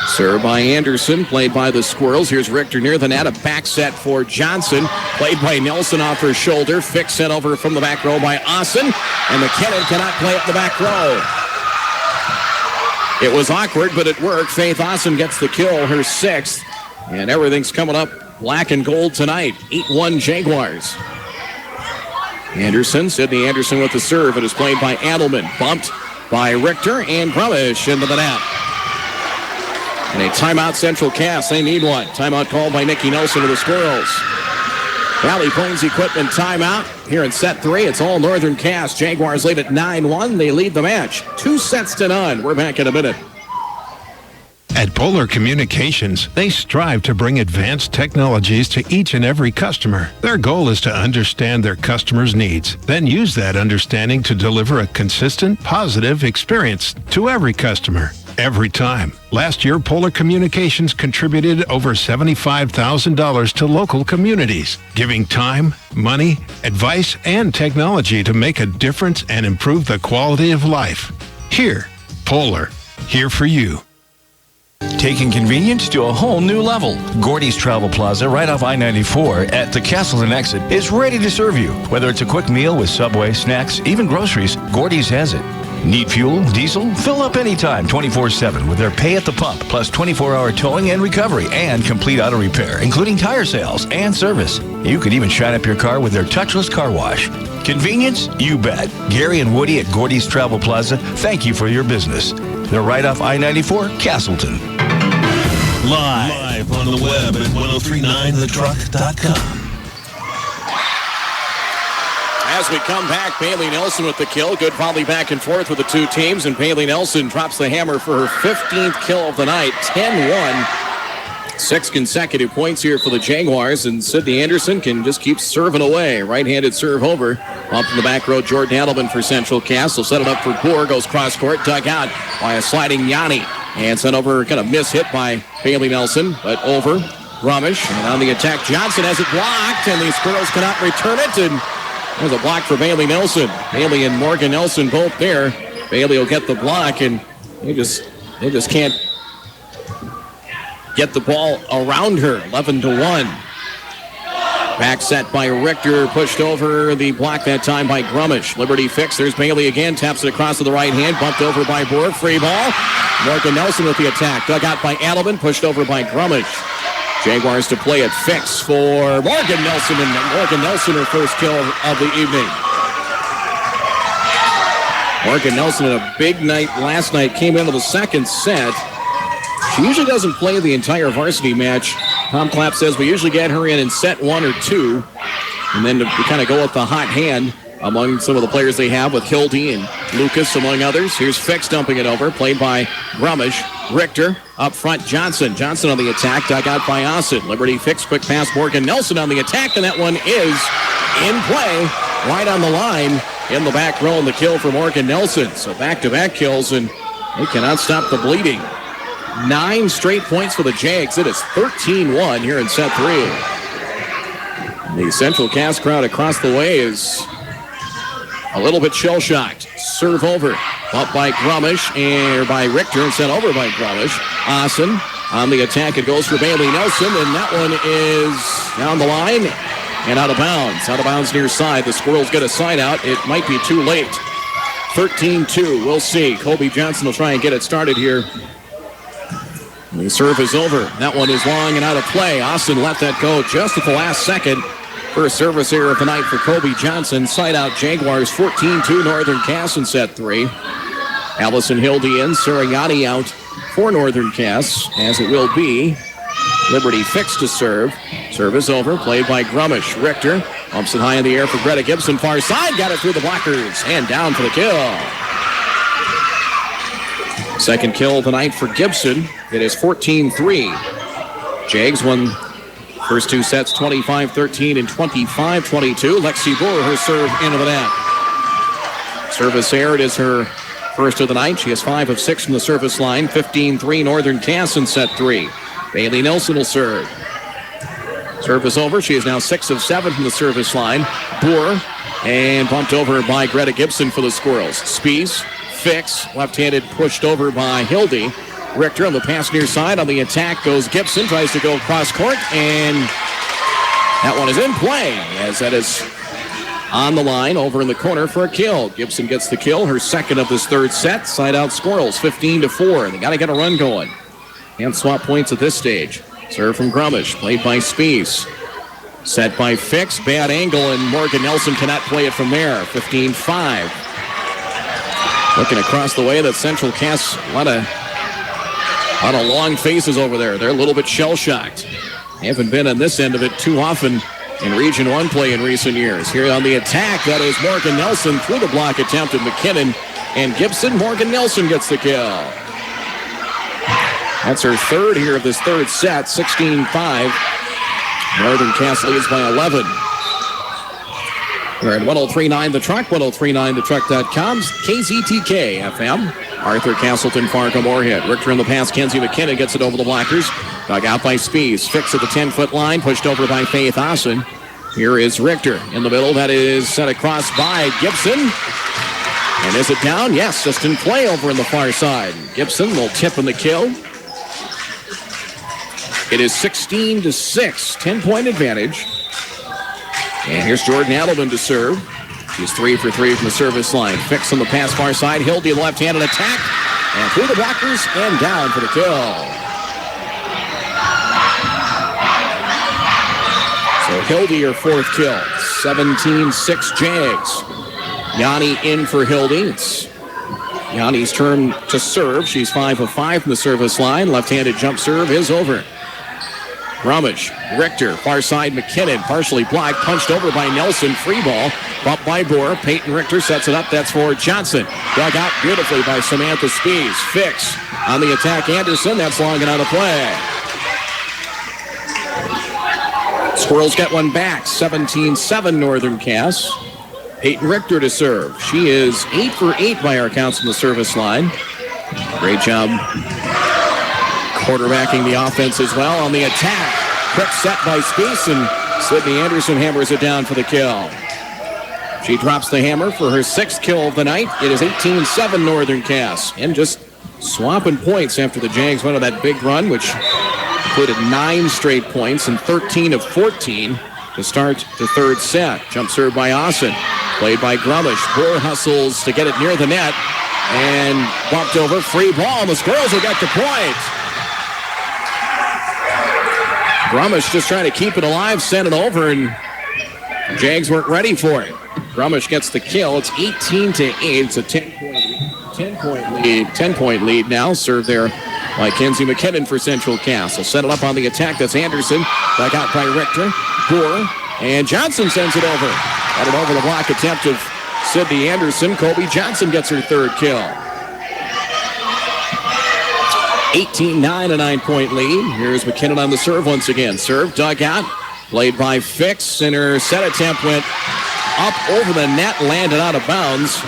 Serve by Anderson, played by the Squirrels. Here's Richter near the net. A back set for Johnson. Played by Nelson off her shoulder. Fix sent over from the back row by Austin. And McKinnon cannot play up the back row. It was awkward, but it worked. Faith Austin gets the kill, her 6th. And everything's coming up black and gold tonight. 8-1 Jaguars. Anderson, Sydney Anderson with the serve. It is played by Adelman. Bumped by Richter and Grumish into the net. And a timeout Central Cass. They need one. Timeout called by Nikki Nelson of the Squirrels. Valley Plains Equipment timeout here in set 3. It's all Northern Cass. Jaguars lead at 9-1. They lead the match 2-0. We're back in a minute. At Polar Communications, they strive to bring advanced technologies to each and every customer. Their goal is to understand their customers' needs, then use that understanding to deliver a consistent, positive experience to every customer. Every time. Last year, Polar Communications contributed over $75,000 to local communities, giving time, money, advice, and technology to make a difference and improve the quality of life. Here, Polar, here for you. Taking convenience to a whole new level. Gordy's Travel Plaza right off I-94 at the Castleton exit is ready to serve you. Whether it's a quick meal with Subway, snacks, even groceries, Gordy's has it. Need fuel, diesel? Fill up anytime, 24/7 with their pay at the pump, plus 24-hour towing and recovery, and complete auto repair, including tire sales and service. You could even shine up your car with their touchless car wash. Convenience? You bet. Gary and Woody at Gordy's Travel Plaza, thank you for your business. They're right off I-94, Castleton. Live on the web at 1039thetruck.com. As we come back, Bailey Nelson with the kill. Good volley back and forth with the two teams, and Bailey Nelson drops the hammer for her 15th kill of the night, 10-1. 6 consecutive points here for the Jaguars, and Sydney Anderson can just keep serving away. Right-handed serve over. Up in the back row, Jordan Adelman for Central Cass. Will set it up for Boer. Goes cross-court, dug out by a sliding Yanni. And sent over, kind of miss-hit by Bailey Nelson, but over. Grumish, and on the attack, Johnson has it blocked, and these girls cannot return it, and there's a block for Bailey Nelson. Bailey and Morgan Nelson both there. Bailey will get the block, and they just can't get the ball around her. 11-1. Back set by Richter, pushed over the block that time by Grumish. Liberty fix. There's Bailey again, taps it across to the right hand, bumped over by Boer. Free ball. Morgan Nelson with the attack. Dug out by Adelman, pushed over by Grumish. Jaguars to play at fix for Morgan Nelson, and Morgan Nelson her first kill of the evening. Morgan Nelson had a big night last night, came into the second set. She usually doesn't play the entire varsity match. Tom Clapp says we usually get her in set 1 or 2, and then to kind of go with the hot hand among some of the players they have with Hildy and Lucas, among others. Here's Fix dumping it over, played by Grumish. Richter up front, Johnson. Johnson on the attack, dug out by Austin. Liberty Fix, quick pass, Morgan Nelson on the attack, and that one is in play, right on the line, in the back row, and the kill for Morgan Nelson. So back-to-back kills, and they cannot stop the bleeding. 9 straight points for the Jags. It is 13-1 here in set 3. The Central Cass crowd across the way is a little bit shell-shocked. Serve over. Up by Grumish, and by Richter, and sent over by Grumish. Austin on the attack. It goes for Bailey Nelson, and that one is down the line and out of bounds. Out of bounds near side. The Squirrels get a side out. It might be too late. 13-2. We'll see. Kobe Johnson will try and get it started here. The serve is over. That one is long and out of play. Austin let that go just at the last second. First service error of the night for Kobe Johnson. Side out Jaguars, 14-2 Northern Cass in set 3. Allison Hildy in, Suriani out for Northern Cass, as it will be Liberty Fix to serve. Serve is over, played by Grumish. Richter bumps it high in the air for Greta Gibson, far side, got it through the blockers, and down for the kill. Second kill of the night for Gibson. It is 14-3. Jags won first 2 sets, 25-13 and 25-22. Lexi Boer, her serve into the net. Service error, it is her first of the night. She has 5 of 6 from the service line. 15-3 Northern Cass in set 3. Bailey Nelson will serve. Service over. She is now 6 of 7 from the service line. Boer, and bumped over by Greta Gibson for the Squirrels. Spies, Fix, left-handed, pushed over by Hildy. Richter on the pass near side. On the attack goes Gibson. Tries to go cross court, and that one is in play, as that is on the line over in the corner for a kill. Gibson gets the kill, her second of this third set. Side out Squirrels, 15-4. They got to get a run going. And swap points at this stage. Serve from Grumish, played by Spies. Set by Fix, bad angle, and Morgan Nelson cannot play it from there. 15-5. Looking across the way, that Central Cass, a lot of long faces over there. They're a little bit shell-shocked. Haven't been on this end of it too often in Region 1 play in recent years. Here on the attack, that is Morgan Nelson through the block attempt of McKinnon. And Gibson, Morgan Nelson gets the kill. That's her third here of this third set, 16-5. Northern Cass leads by 11. We're at 103.9 The Truck, 103.9thetruck.com's KZTK FM. Arthur Castleton, Fargo Moorhead. Richter in the pass. Kenzie McKinnon gets it over the blockers. Dug out by Spies. Fix at the 10-foot line. Pushed over by Faith Austin. Here is Richter in the middle. That is set across by Gibson. And is it down? Yes, just in play over in the far side. Gibson will tip in the kill. It is 16-6. 10-point advantage. And here's Jordan Adelman to serve. He's 3 for 3 from the service line. Fix on the pass far side. Hildy left-handed attack. And through the blockers and down for the kill. So Hildy, her fourth kill. 17-6 Jags. Yanni in for Hildy. It's Yanni's turn to serve. She's 5 of 5 from the service line. Left-handed jump serve is over. Grumish, Richter, far side McKinnon, partially blocked, punched over by Nelson, free ball. Bump by Bohr. Peyton Richter sets it up. That's for Johnson. Dug out beautifully by Samantha Spees. Fix on the attack. Anderson. That's long and out of play. Squirrels get one back. 17-7 Northern Cass. Peyton Richter to serve. She is 8 for 8 by our counts on the service line. Great job quarterbacking the offense as well on the attack. Quick set by Spees, and Sydney Anderson hammers it down for the kill. She drops the hammer for her 6th kill of the night. It is 18-7 Northern Cass. And just swapping points after the Jags went on that big run, which included 9 straight points and 13 of 14 to start the third set. Jump serve by Austin. Played by Grumish. Bohr hustles to get it near the net. And bumped over. Free ball. And the Squirrels will get the point. Grumish just trying to keep it alive. Sent it over. And Jags weren't ready for it. Grumish gets the kill. It's 18-8. It's a 10-point lead now. Serve there by Kenzie McKinnon for Central Cass. Will set it up on the attack. That's Anderson. Back out by Richter. Bohr. And Johnson sends it over. Got it over the block attempt of Sydney Anderson. Kobe Johnson gets her 3rd kill. 18-9, a 9-point lead. Here's McKinnon on the serve once again. Serve, dug out. Played by Fix. And her set attempt went up over the net, landed out of bounds.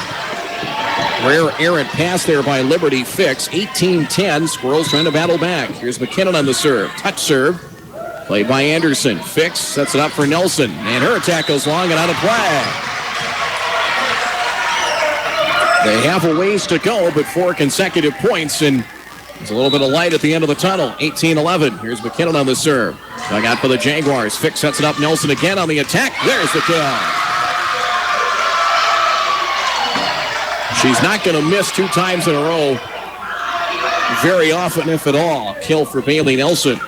Rare errant pass there by Liberty Fix. 18-10. Squirrels trying to battle back. Here's McKinnon on the serve. Touch serve. Played by Anderson. Fix sets it up for Nelson. And her attack goes long and out of play. They have a ways to go, but 4 consecutive points. And there's a little bit of light at the end of the tunnel. 18-11. Here's McKinnon on the serve. Dug out for the Jaguars. Fix sets it up. Nelson again on the attack. There's the kill. She's not going to miss 2 times in a row very often, if at all. Kill for Bailey Nelson.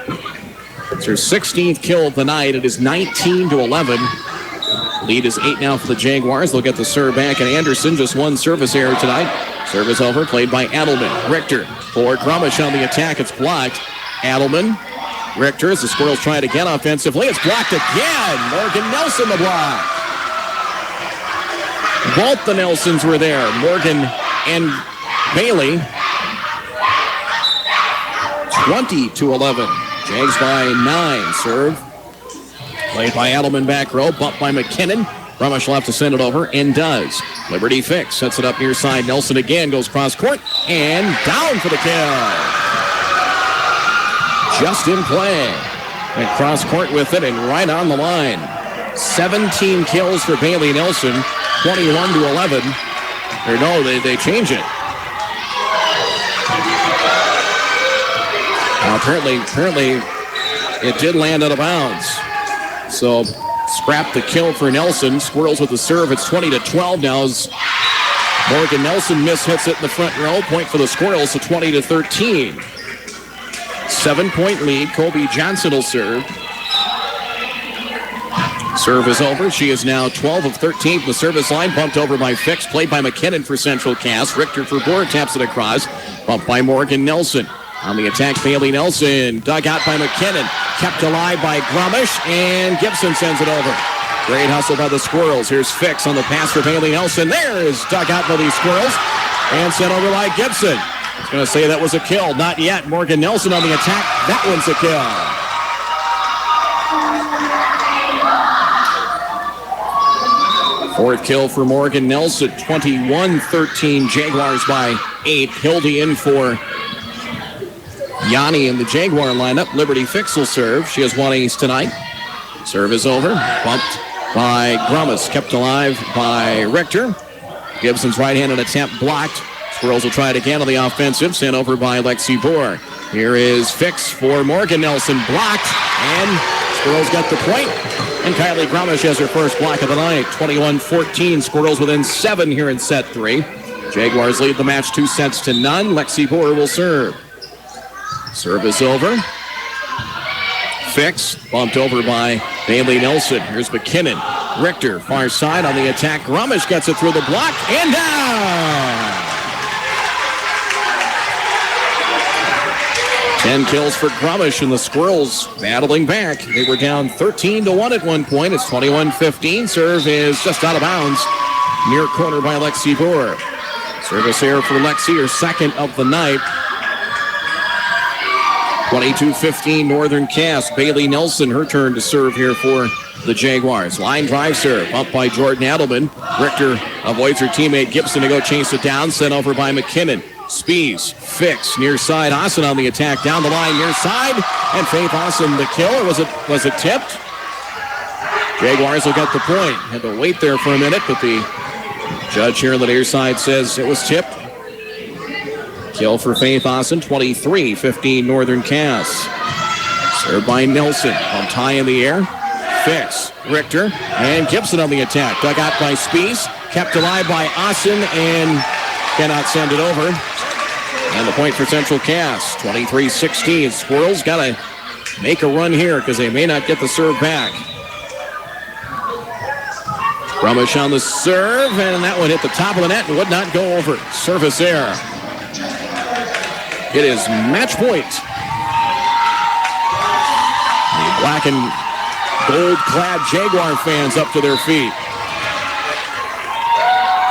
It's her 16th kill of the night. It is 19-11. Lead is 8 now for the Jaguars. They'll get the serve back, and Anderson just 1 service error tonight. Service over, played by Adelman. Richter for Grumish on the attack. It's blocked. Adelman. Richter as the Squirrels try it again offensively. It's blocked again. Morgan Nelson the block. Both the Nelsons were there. Morgan and Bailey. 20-11. Jags by 9. Serve. Played by Adelman back row. Bumped by McKinnon. Grumish will have to send it over, and does. Liberty Fix sets it up near side. Nelson again goes cross court and down for the kill. Just in play. And cross court with it and right on the line. 17 kills for Bailey Nelson. 21-11. Or no, they change it. Now, apparently it did land out of bounds. So scrap the kill for Nelson. Squirrels with the serve. It's 20-12 now as Morgan Nelson hits it in the front row. Point for the Squirrels to 20-13. 7-point lead. Kobe Johnson will serve. Serve is over. She is now 12 of 13 from the service line. Bumped over by Fix. Played by McKinnon for Central Cass. Richter for Bohr. Taps it across. Bumped by Morgan Nelson. On the attack, Bailey Nelson. Dug out by McKinnon. Kept alive by Grumish. And Gibson sends it over. Great hustle by the Squirrels. Here's Fix on the pass for Bailey Nelson. There is dug out by these Squirrels. And sent over by Gibson. I was going to say that was a kill. Not yet. Morgan Nelson on the attack. That one's a kill. Fourth kill for Morgan Nelson. 21-13. Jaguars by 8. Hildy in for Yanni in the Jaguar lineup. Liberty Fix will serve. She has 1 ace tonight. Serve is over. Bumped by Grumish. Kept alive by Richter. Gibson's right-handed attempt blocked. Squirrels will try it again on the offensive. Sent over by Lexi Bohr. Here is Fix for Morgan Nelson. Blocked. And Squirrels got the point. And Kylie Grumish has her first block of the night. 21-14. Squirrels within 7 here in set 3. Jaguars lead the match 2-0. Lexi Bohr will serve. Serve is over. Fix, bumped over by Bailey Nelson. Here's McKinnon. Richter, far side on the attack. Grumish gets it through the block and down. 10 kills for Grumish, and the Squirrels battling back. They were down 13-1 at one point. It's 21-15. Serve is just out of bounds. Near corner by Lexi Boer. Service error for Lexi, her second of the night. 22-15 Northern Cass. Bailey Nelson, her turn to serve here for the Jaguars. Line drive serve up by Jordan Adelman. Richter avoids her teammate Gibson to go chase it down. Sent over by McKinnon. Spies, fix, near side. Austin on the attack, down the line, near side. And Faith Austin the kill, or was it tipped? Jaguars will get the point. Had to wait there for a minute, but the judge here on the near side says it was tipped. Kill for Faith Austin, 23-15 Northern Cass. Served by Nelson, on tie in the air. Fix, Richter, and Gibson on the attack. Dug out by Spies, kept alive by Austin, and cannot send it over. And the point for Central Cass, 23-16. Squirrels got to make a run here because they may not get the serve back. Grumish on the serve, and that one hit the top of the net and would not go over. Service error. It is match point. The black and gold-clad Jaguar fans up to their feet.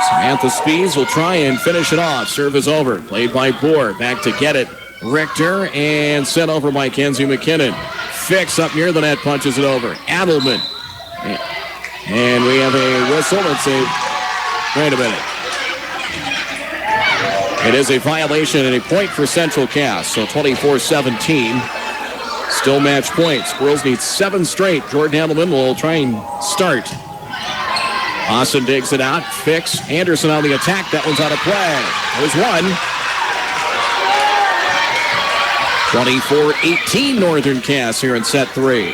Samantha Spies will try and finish it off. Serve is over. Played by Boer. Back to get it. Richter, and sent over by Kenzie McKinnon. Fix up near the net, punches it over. Adelman. And we have a whistle. Let's see. Wait a minute. It is a violation and a point for Central Cass. So 24-17. Still match point. Squirrels need 7 straight. Jordan Adelman will try and start. Austin digs it out. Fix. Anderson on the attack. That one's out of play. There's one. 24-18 Northern Cass here in set 3.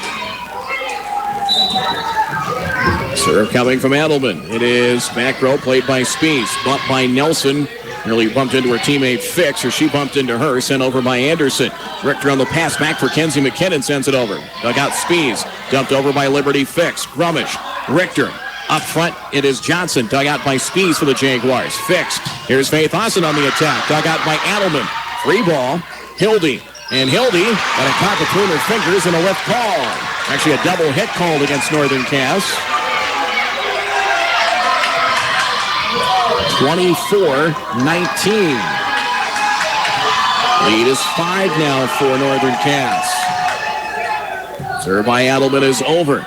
Serve coming from Adelman. It is back row played by Spies. Bumped by Nelson. Nearly bumped into her teammate Fix, or she bumped into her. Sent over by Anderson. Richter on the pass back for Kenzie McKinnon. Sends it over. Dug out Spies. Dumped over by Liberty Fix. Grumish. Richter. Up front, it is Johnson. Dug out by Spies for the Jaguars. Fixed. Here's Faith Austin on the attack. Dug out by Adelman. Free ball. Hildy. And Hildy got a caught between her fingers and a lift call. Actually a double hit called against Northern Cass. 24-19. Lead is 5 now for Northern Cass. Serve by Adelman is over.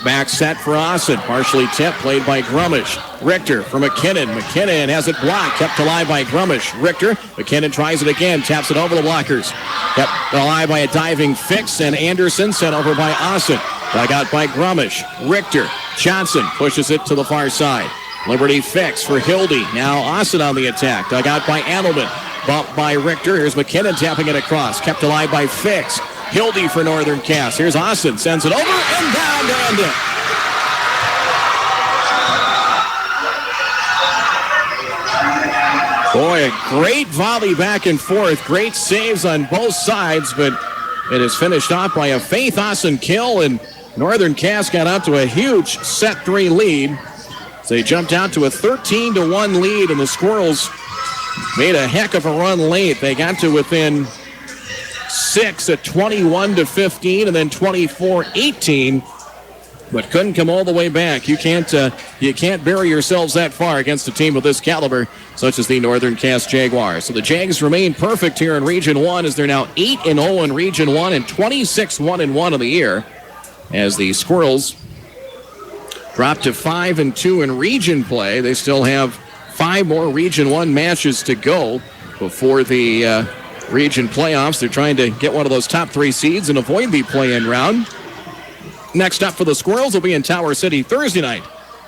Back set for Austin. Partially tipped, played by Grumish. Richter for McKinnon. McKinnon has it blocked. Kept alive by Grumish. Richter. McKinnon tries it again. Taps it over the blockers. Kept alive by a diving Fix. And Anderson sent over by Austin. Dug out by Grumish. Richter. Johnson pushes it to the far side. Liberty Fix for Hildy. Now Austin on the attack. Dug out by Adelman. Bumped by Richter. Here's McKinnon tapping it across. Kept alive by Fix. Hildy for Northern Cass. Here's Austin. Sends it over and down to end it. Boy, a great volley back and forth. Great saves on both sides, but it is finished off by a Faith Austin kill, and Northern Cass got out to a huge set 3 lead. So they jumped out to a 13-1 lead, and the Squirrels made a heck of a run late. They got to within 6 at 21-15 and then 24-18, but couldn't come all the way back. You can't bury yourselves that far against a team of this caliber, such as the Northern Cass Jaguars. So the Jags remain perfect here in Region 1 as they're now 8-0 in Region 1 and 26-1-1 of the year, as the Squirrels drop to 5-2 in region play. They still have 5 more Region 1 matches to go before the region playoffs. They're trying to get one of those top 3 seeds and avoid the play-in round. Next up for the Squirrels will be in Tower City Thursday night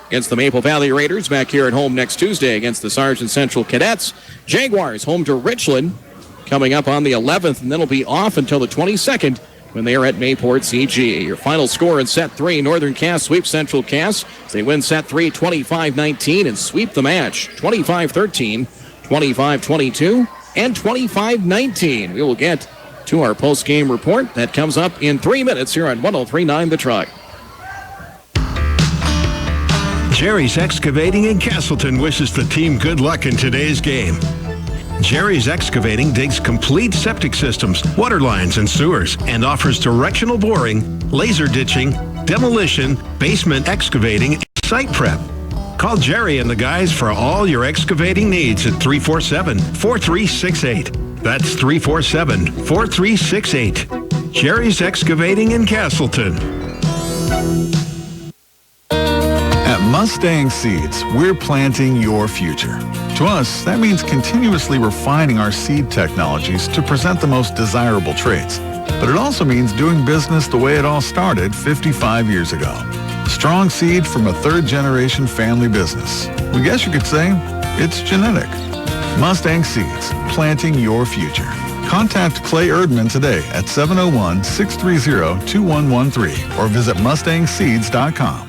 against the Maple Valley Raiders. Back here at home next Tuesday against the Sargent Central Cadets. Jaguars home to Richland coming up on the 11th, and then will be off until the 22nd when they are at Mayport CG. Your final score in set 3, Northern Cass sweeps Central Cass. They win set 3 25-19 and sweep the match 25-13, 25-22, and 25-19. We will get to our post-game report. That comes up in 3 minutes here on 103.9 The Truck. Jerry's Excavating in Castleton wishes the team good luck in today's game. Jerry's Excavating digs complete septic systems, water lines, and sewers, and offers directional boring, laser ditching, demolition, basement excavating, and site prep. Call Jerry and the guys for all your excavating needs at 347-4368. That's 347-4368. Jerry's Excavating in Castleton. At Mustang Seeds, we're planting your future. To us, that means continuously refining our seed technologies to present the most desirable traits. But it also means doing business the way it all started 55 years ago. Strong seed from a third-generation family business. We guess you could say it's genetic. Mustang Seeds, planting your future. Contact Clay Erdman today at 701-630-2113 or visit mustangseeds.com.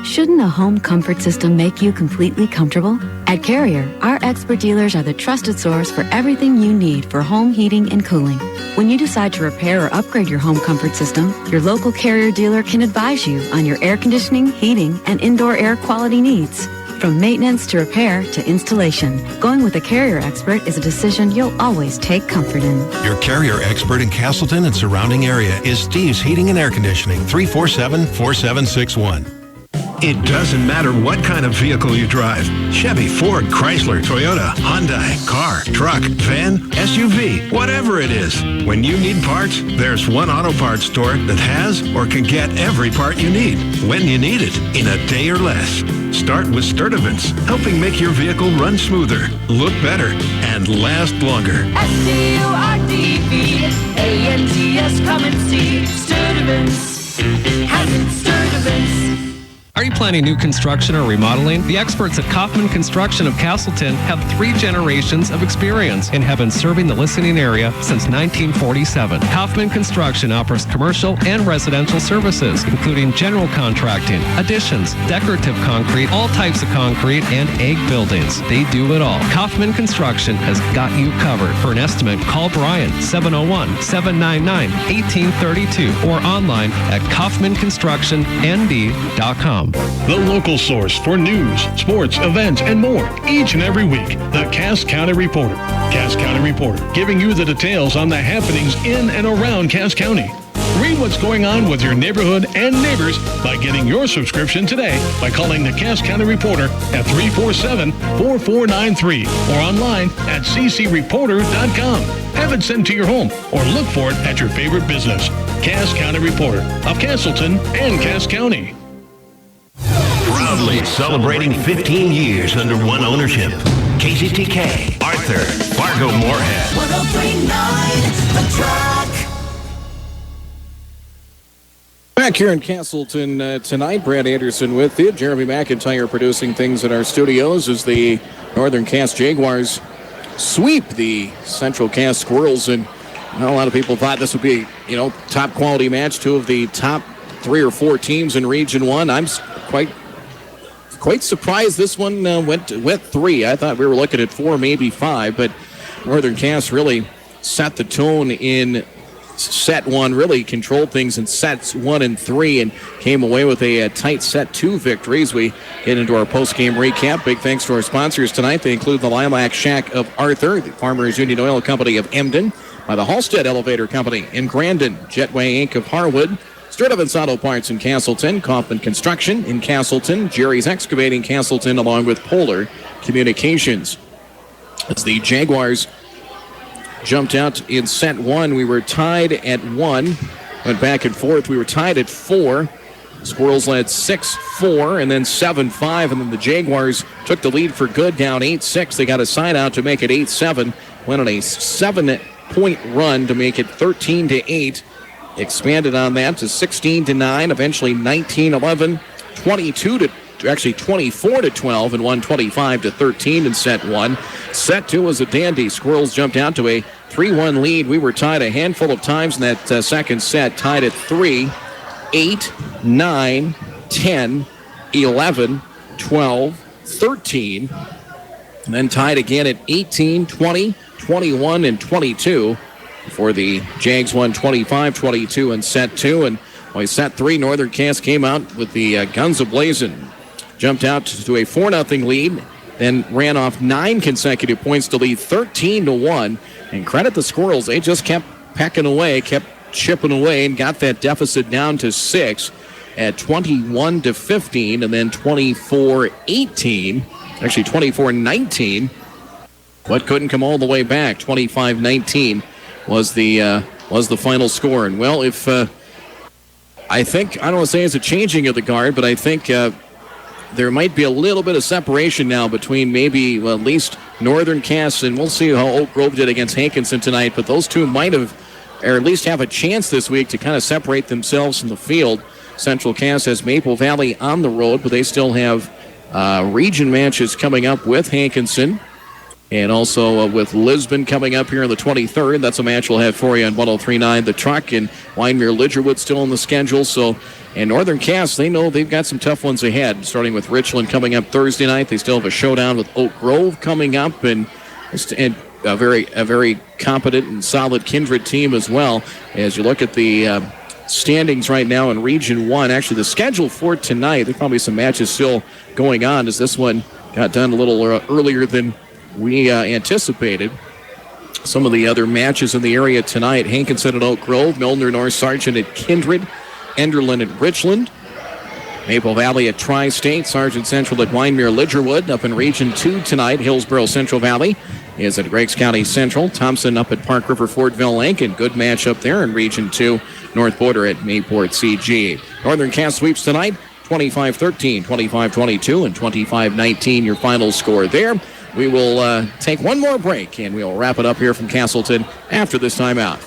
Shouldn't a home comfort system make you completely comfortable? At Carrier, our expert dealers are the trusted source for everything you need for home heating and cooling. When you decide to repair or upgrade your home comfort system, your local Carrier dealer can advise you on your air conditioning, heating, and indoor air quality needs. From maintenance to repair to installation, going with a Carrier expert is a decision you'll always take comfort in. Your Carrier expert in Castleton and surrounding area is Steve's Heating and Air Conditioning, 347-4761. It doesn't matter what kind of vehicle you drive. Chevy, Ford, Chrysler, Toyota, Hyundai, car, truck, van, SUV, whatever it is. When you need parts, there's one auto parts store that has or can get every part you need, when you need it, in a day or less. Start with Sturdivants, helping make your vehicle run smoother, look better, and last longer. Sturdivants, come and see. Sturdivants, has it Sturdivants. Are you planning new construction or remodeling? The experts at Kaufman Construction of Castleton have 3 generations of experience and have been serving the listening area since 1947. Kaufman Construction offers commercial and residential services, including general contracting, additions, decorative concrete, all types of concrete, and egg buildings. They do it all. Kaufman Construction has got you covered. For an estimate, call Brian, 701-799-1832, or online at kaufmanconstructionnd.com. The local source for news, sports, events, and more each and every week. The Cass County Reporter. Cass County Reporter, giving you the details on the happenings in and around Cass County. Read what's going on with your neighborhood and neighbors by getting your subscription today by calling the Cass County Reporter at 347-4493 or online at ccreporter.com. Have it sent to your home or look for it at your favorite business. Cass County Reporter of Castleton and Cass County. Proudly celebrating 15 years under one ownership. KZTK, Arthur, Fargo Moorhead. 103.9, The Track. Back here in Castleton tonight, Brad Anderson with you. Jeremy McIntyre producing things in our studios as the Northern Cass Jaguars sweep the Central Cass Squirrels. And a lot of people thought this would be, top quality match. 2 of the top 3 or 4 teams in Region 1. I'm quite surprised this one went 3. I thought we were looking at 4, maybe 5, but Northern Cass really set the tone in set 1, really controlled things in sets 1 and 3, and came away with a tight set 2 victories. We get into our post-game recap. Big thanks to our sponsors tonight. They include the Lilac Shack of Arthur, the Farmers Union Oil Company of Emden, by the Halstead Elevator Company in Grandin, Jetway Inc. of Harwood, Sturdivants Auto Parts in Castleton, Kaufman Construction in Castleton, Jerry's Excavating Castleton, along with Polar Communications. As the Jaguars jumped out in set 1, we were tied at 1, went back and forth. We were tied at 4. Squirrels led 6-4 and then 7-5, and then the Jaguars took the lead for good, down 8-6. They got a side out to make it 8-7, went on a 7-point run to make it 13-8. Expanded on that to 16-9, eventually 19-11, 24-12, and won 25-13 in set 1. Set 2 was a dandy. Squirrels jumped out to a 3-1 lead. We were tied a handful of times in that second set, tied at 3, 8, 9, 10, 11, 12, 13, and then tied again at 18, 20, 21, and 22. For the Jags won 25-22 in set 2. And by set 3, Northern Cass came out with the guns a-blazing. Jumped out to a 4-0 lead then ran off 9 consecutive points to lead 13-1. And credit the Squirrels, they just kept pecking away, kept chipping away, and got that deficit down to 6 at 21-15, and then 24-18. Actually 24-19. But couldn't come all the way back. 25-19 was the final score. And well, if I think, I don't want to say it's a changing of the guard, but I think there might be a little bit of separation now between maybe at least Northern Cass, and we'll see how Oak Grove did against Hankinson tonight, but those two might have, or at least have a chance this week to kind of separate themselves from the field. Central Cass has Maple Valley on the road, but they still have region matches coming up with Hankinson. And also with Lisbon coming up here on the 23rd. That's a match we'll have for you on 103.9 The Truck. And Wyndmere Lidgerwood still on the schedule. So, and Northern Cass, they know they've got some tough ones ahead. Starting with Richland coming up Thursday night. They still have a showdown with Oak Grove coming up. And a very competent and solid Kindred team as well. As you look at the standings right now in Region 1. Actually, the schedule for tonight, there's probably some matches still going on as this one got done a little earlier than we anticipated. Some of the other matches in the area tonight: Hankinson at Oak Grove, Milner North Sargent at Kindred, Enderlin at Richland, Maple Valley at Tri-State, Sargent Central at Wyndmere Lidgerwood. Up in Region 2 tonight, Hillsboro Central Valley is at Greggs County Central, Thompson up at Park River Fortville Lincoln. Good match up there in Region 2, North Border at Mayport CG. Northern Cass sweeps tonight, 25-13, 25-22, and 25-19 your final score there. We will take one more break, and we'll wrap it up here from Castleton after this timeout.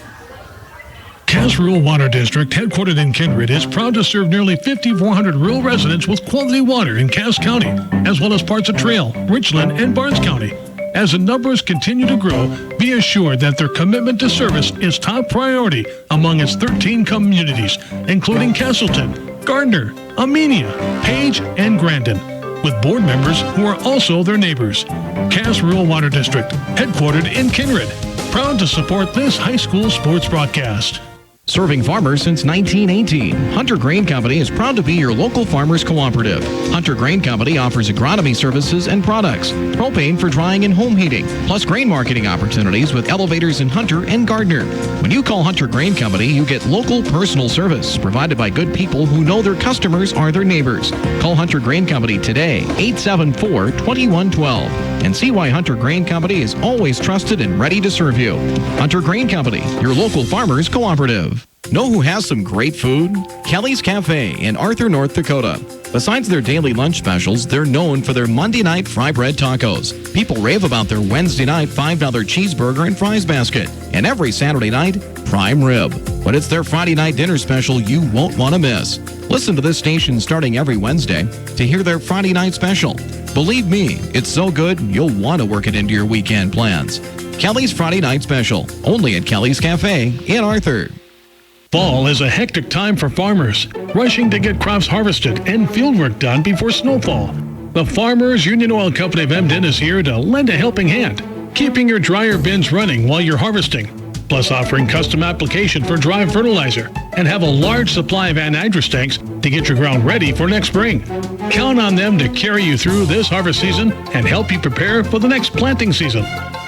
Cass Rural Water District, headquartered in Kindred, is proud to serve nearly 5,400 rural residents with quality water in Cass County, as well as parts of Trail, Richland, and Barnes County. As the numbers continue to grow, be assured that their commitment to service is top priority among its 13 communities, including Castleton, Gardner, Amenia, Page, and Grandin, with board members who are also their neighbors. Cass Rural Water District, headquartered in Kindred, proud to support this high school sports broadcast. Serving farmers since 1918, Hunter Grain Company is proud to be your local farmers cooperative. Hunter Grain Company offers agronomy services and products, propane for drying and home heating, plus grain marketing opportunities with elevators in Hunter and Gardner. When you call Hunter Grain Company, you get local personal service provided by good people who know their customers are their neighbors. Call Hunter Grain Company today, 874-2112, and see why Hunter Grain Company is always trusted and ready to serve you. Hunter Grain Company, your local farmers cooperative. Know who has some great food? Kelly's Cafe in Arthur, North Dakota. Besides their daily lunch specials, they're known for their Monday night fry bread tacos. People rave about their Wednesday night $5 cheeseburger and fries basket. And every Saturday night, prime rib. But it's their Friday night dinner special you won't want to miss. Listen to this station starting every Wednesday to hear their Friday night special. Believe me, it's so good, you'll want to work it into your weekend plans. Kelly's Friday night special, only at Kelly's Cafe in Arthur. Fall is a hectic time for farmers, rushing to get crops harvested and fieldwork done before snowfall. The Farmers Union Oil Company of Emden is here to lend a helping hand, keeping your dryer bins running while you're harvesting, plus offering custom application for dry fertilizer, and have a large supply of anhydrous tanks to get your ground ready for next spring. Count on them to carry you through this harvest season and help you prepare for the next planting season.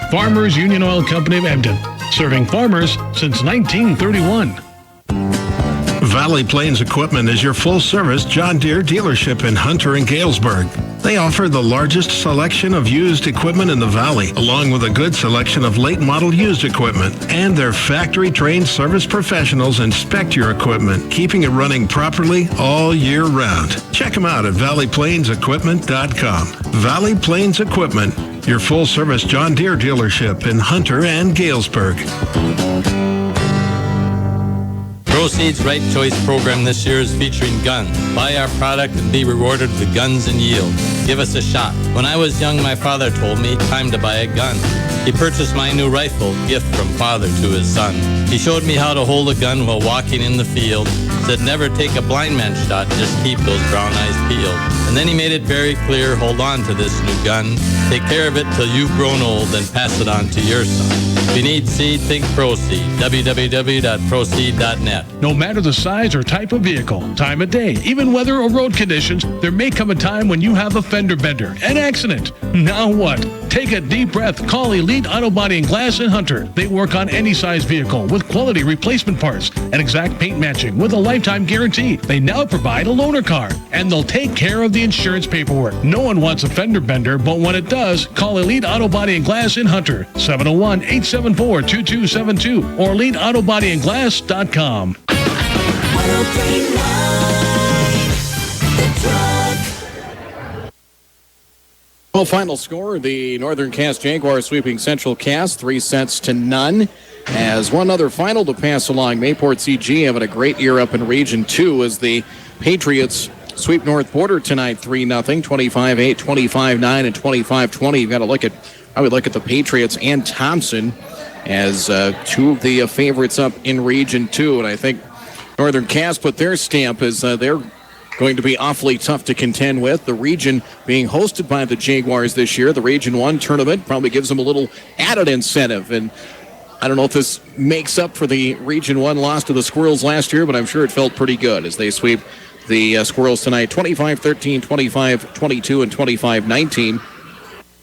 Farmers Union Oil Company of Emden, serving farmers since 1931. Valley Plains Equipment is your full-service John Deere dealership in Hunter and Galesburg. They offer the largest selection of used equipment in the valley, along with a good selection of late-model used equipment. And their factory-trained service professionals inspect your equipment, keeping it running properly all year round. Check them out at valleyplainsequipment.com. Valley Plains Equipment, your full-service John Deere dealership in Hunter and Galesburg. Proceeds Right Choice program this year is featuring guns. Buy our product and be rewarded with guns and yield. Give us a shot. When I was young, my father told me, time to buy a gun. He purchased my new rifle, gift from father to his son. He showed me how to hold a gun while walking in the field. Said never take a blind man shot, just keep those brown eyes peeled. And then he made it very clear, hold on to this new gun. Take care of it till you've grown old and pass it on to your son. If you need seed, think ProSeed. www.proseed.net. No matter the size or type of vehicle, time of day, even weather or road conditions, there may come a time when you have a fender bender, an accident. Now what? Take a deep breath. Call Elite Auto Body and Glass in Hunter. They work on any size vehicle with quality replacement parts and exact paint matching with a lifetime guarantee. They now provide a loaner car, and they'll take care of the insurance paperwork. No one wants a fender bender, but when it does, call Elite Auto Body and Glass in Hunter, 701-874-2272 or EliteAutoBodyAndGlass.com. Well, final score, the Northern Cass Jaguars sweeping Central Cass 3-0. As one other final to pass along, Mayport CG having a great year up in Region 2 as the Patriots sweep North Border tonight 3-0, 25-8, 25-9, and 25-20. You've got to I would look at the Patriots and Thompson as two of the favorites up in Region 2. And I think Northern Cass put their stamp as they're going to be awfully tough to contend with. The region being hosted by the Jaguars this year, the Region 1 tournament probably gives them a little added incentive. And I don't know if this makes up for the Region 1 loss to the Squirrels last year, but I'm sure it felt pretty good as they sweep the Squirrels tonight 25-13, 25-22, and 25-19.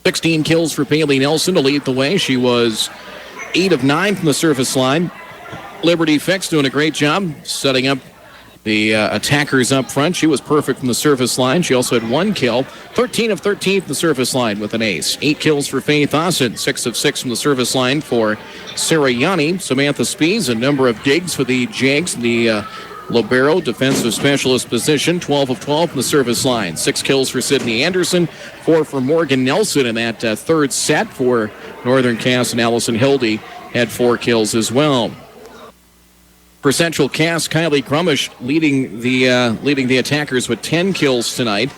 16 kills for Bailey Nelson to lead the way. She was 8 of 9 from the surface line. Liberty Fix doing a great job setting up the attackers up front. She was perfect from the surface line. She also had 1 kill. 13 of 13 from the surface line with an ace. 8 kills for Faith Austin. 6 of 6 from the surface line for Sarah Yanni. Samantha Spees, a number of digs for the Jags. The libero defensive specialist position. 12 of 12 from the service line. 6 kills for Sydney Anderson. 4 for Morgan Nelson in that third set for Northern Cass, and Allison Hildy had 4 kills as well. For Central Cass, Kylie Grumish leading the attackers with 10 kills tonight.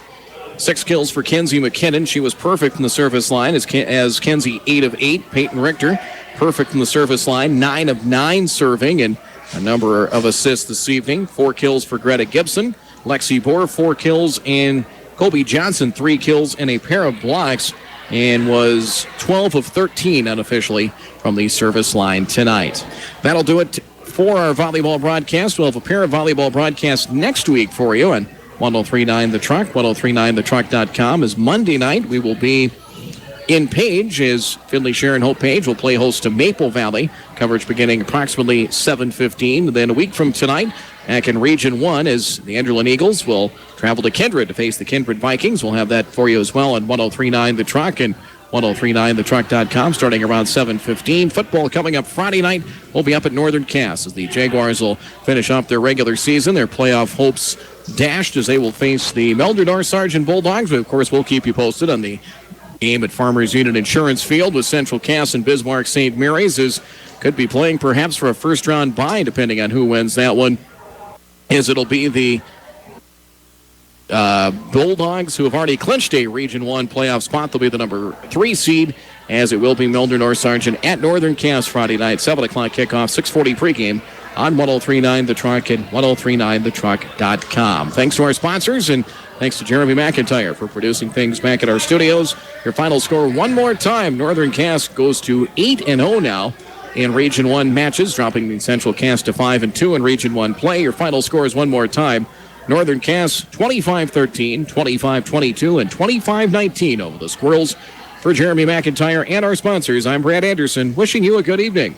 6 kills for Kenzie McKinnon. She was perfect from the service line as Kenzie 8 of 8. Peyton Richter perfect from the service line. 9 of 9 serving and a number of assists this evening. 4 kills for Greta Gibson. Lexi Bohr 4 kills, and Kobe Johnson 3 kills and a pair of blocks, and was 12 of 13 unofficially from the service line tonight. That'll do it for our volleyball broadcast. We'll have a pair of volleyball broadcasts next week for you on 103.9 The Truck, 103.9thetruck.com. As Monday night, we will be in Page as Finley Sharon Hope Page will play host to Maple Valley. Coverage beginning approximately 7:15. Then a week from tonight, back in Region 1, as the Enderlin Eagles will travel to Kindred to face the Kindred Vikings. We'll have that for you as well on 103.9 The Truck and 103.9thetruck.com starting around 7:15. Football coming up Friday night. We'll be up at Northern Cass as the Jaguars will finish off their regular season. Their playoff hopes dashed as they will face the Melderdorf Sergeant Bulldogs. But of course, we'll keep you posted on the game at Farmers Union Insurance Field with Central Cass and Bismarck St. Mary's, as could be playing perhaps for a first-round bye depending on who wins that one, as it'll be the Bulldogs, who have already clinched a Region 1 playoff spot. They'll be the number 3 seed, as it will be Melderdorf Sergeant at Northern Cass Friday night, 7 o'clock kickoff, 6:40 pregame on 103.9 The Truck and 103.9thetruck.com. Thanks to our sponsors, and thanks to Jeremy McIntyre for producing things back at our studios. Your final score one more time. Northern Cass goes to 8-0 now in Region 1 matches, dropping the Central Cass to 5-2 in Region 1 play. Your final scores one more time. Northern Cass 25-13, 25-22, and 25-19 over the Squirrels. For Jeremy McIntyre and our sponsors, I'm Brad Anderson, wishing you a good evening.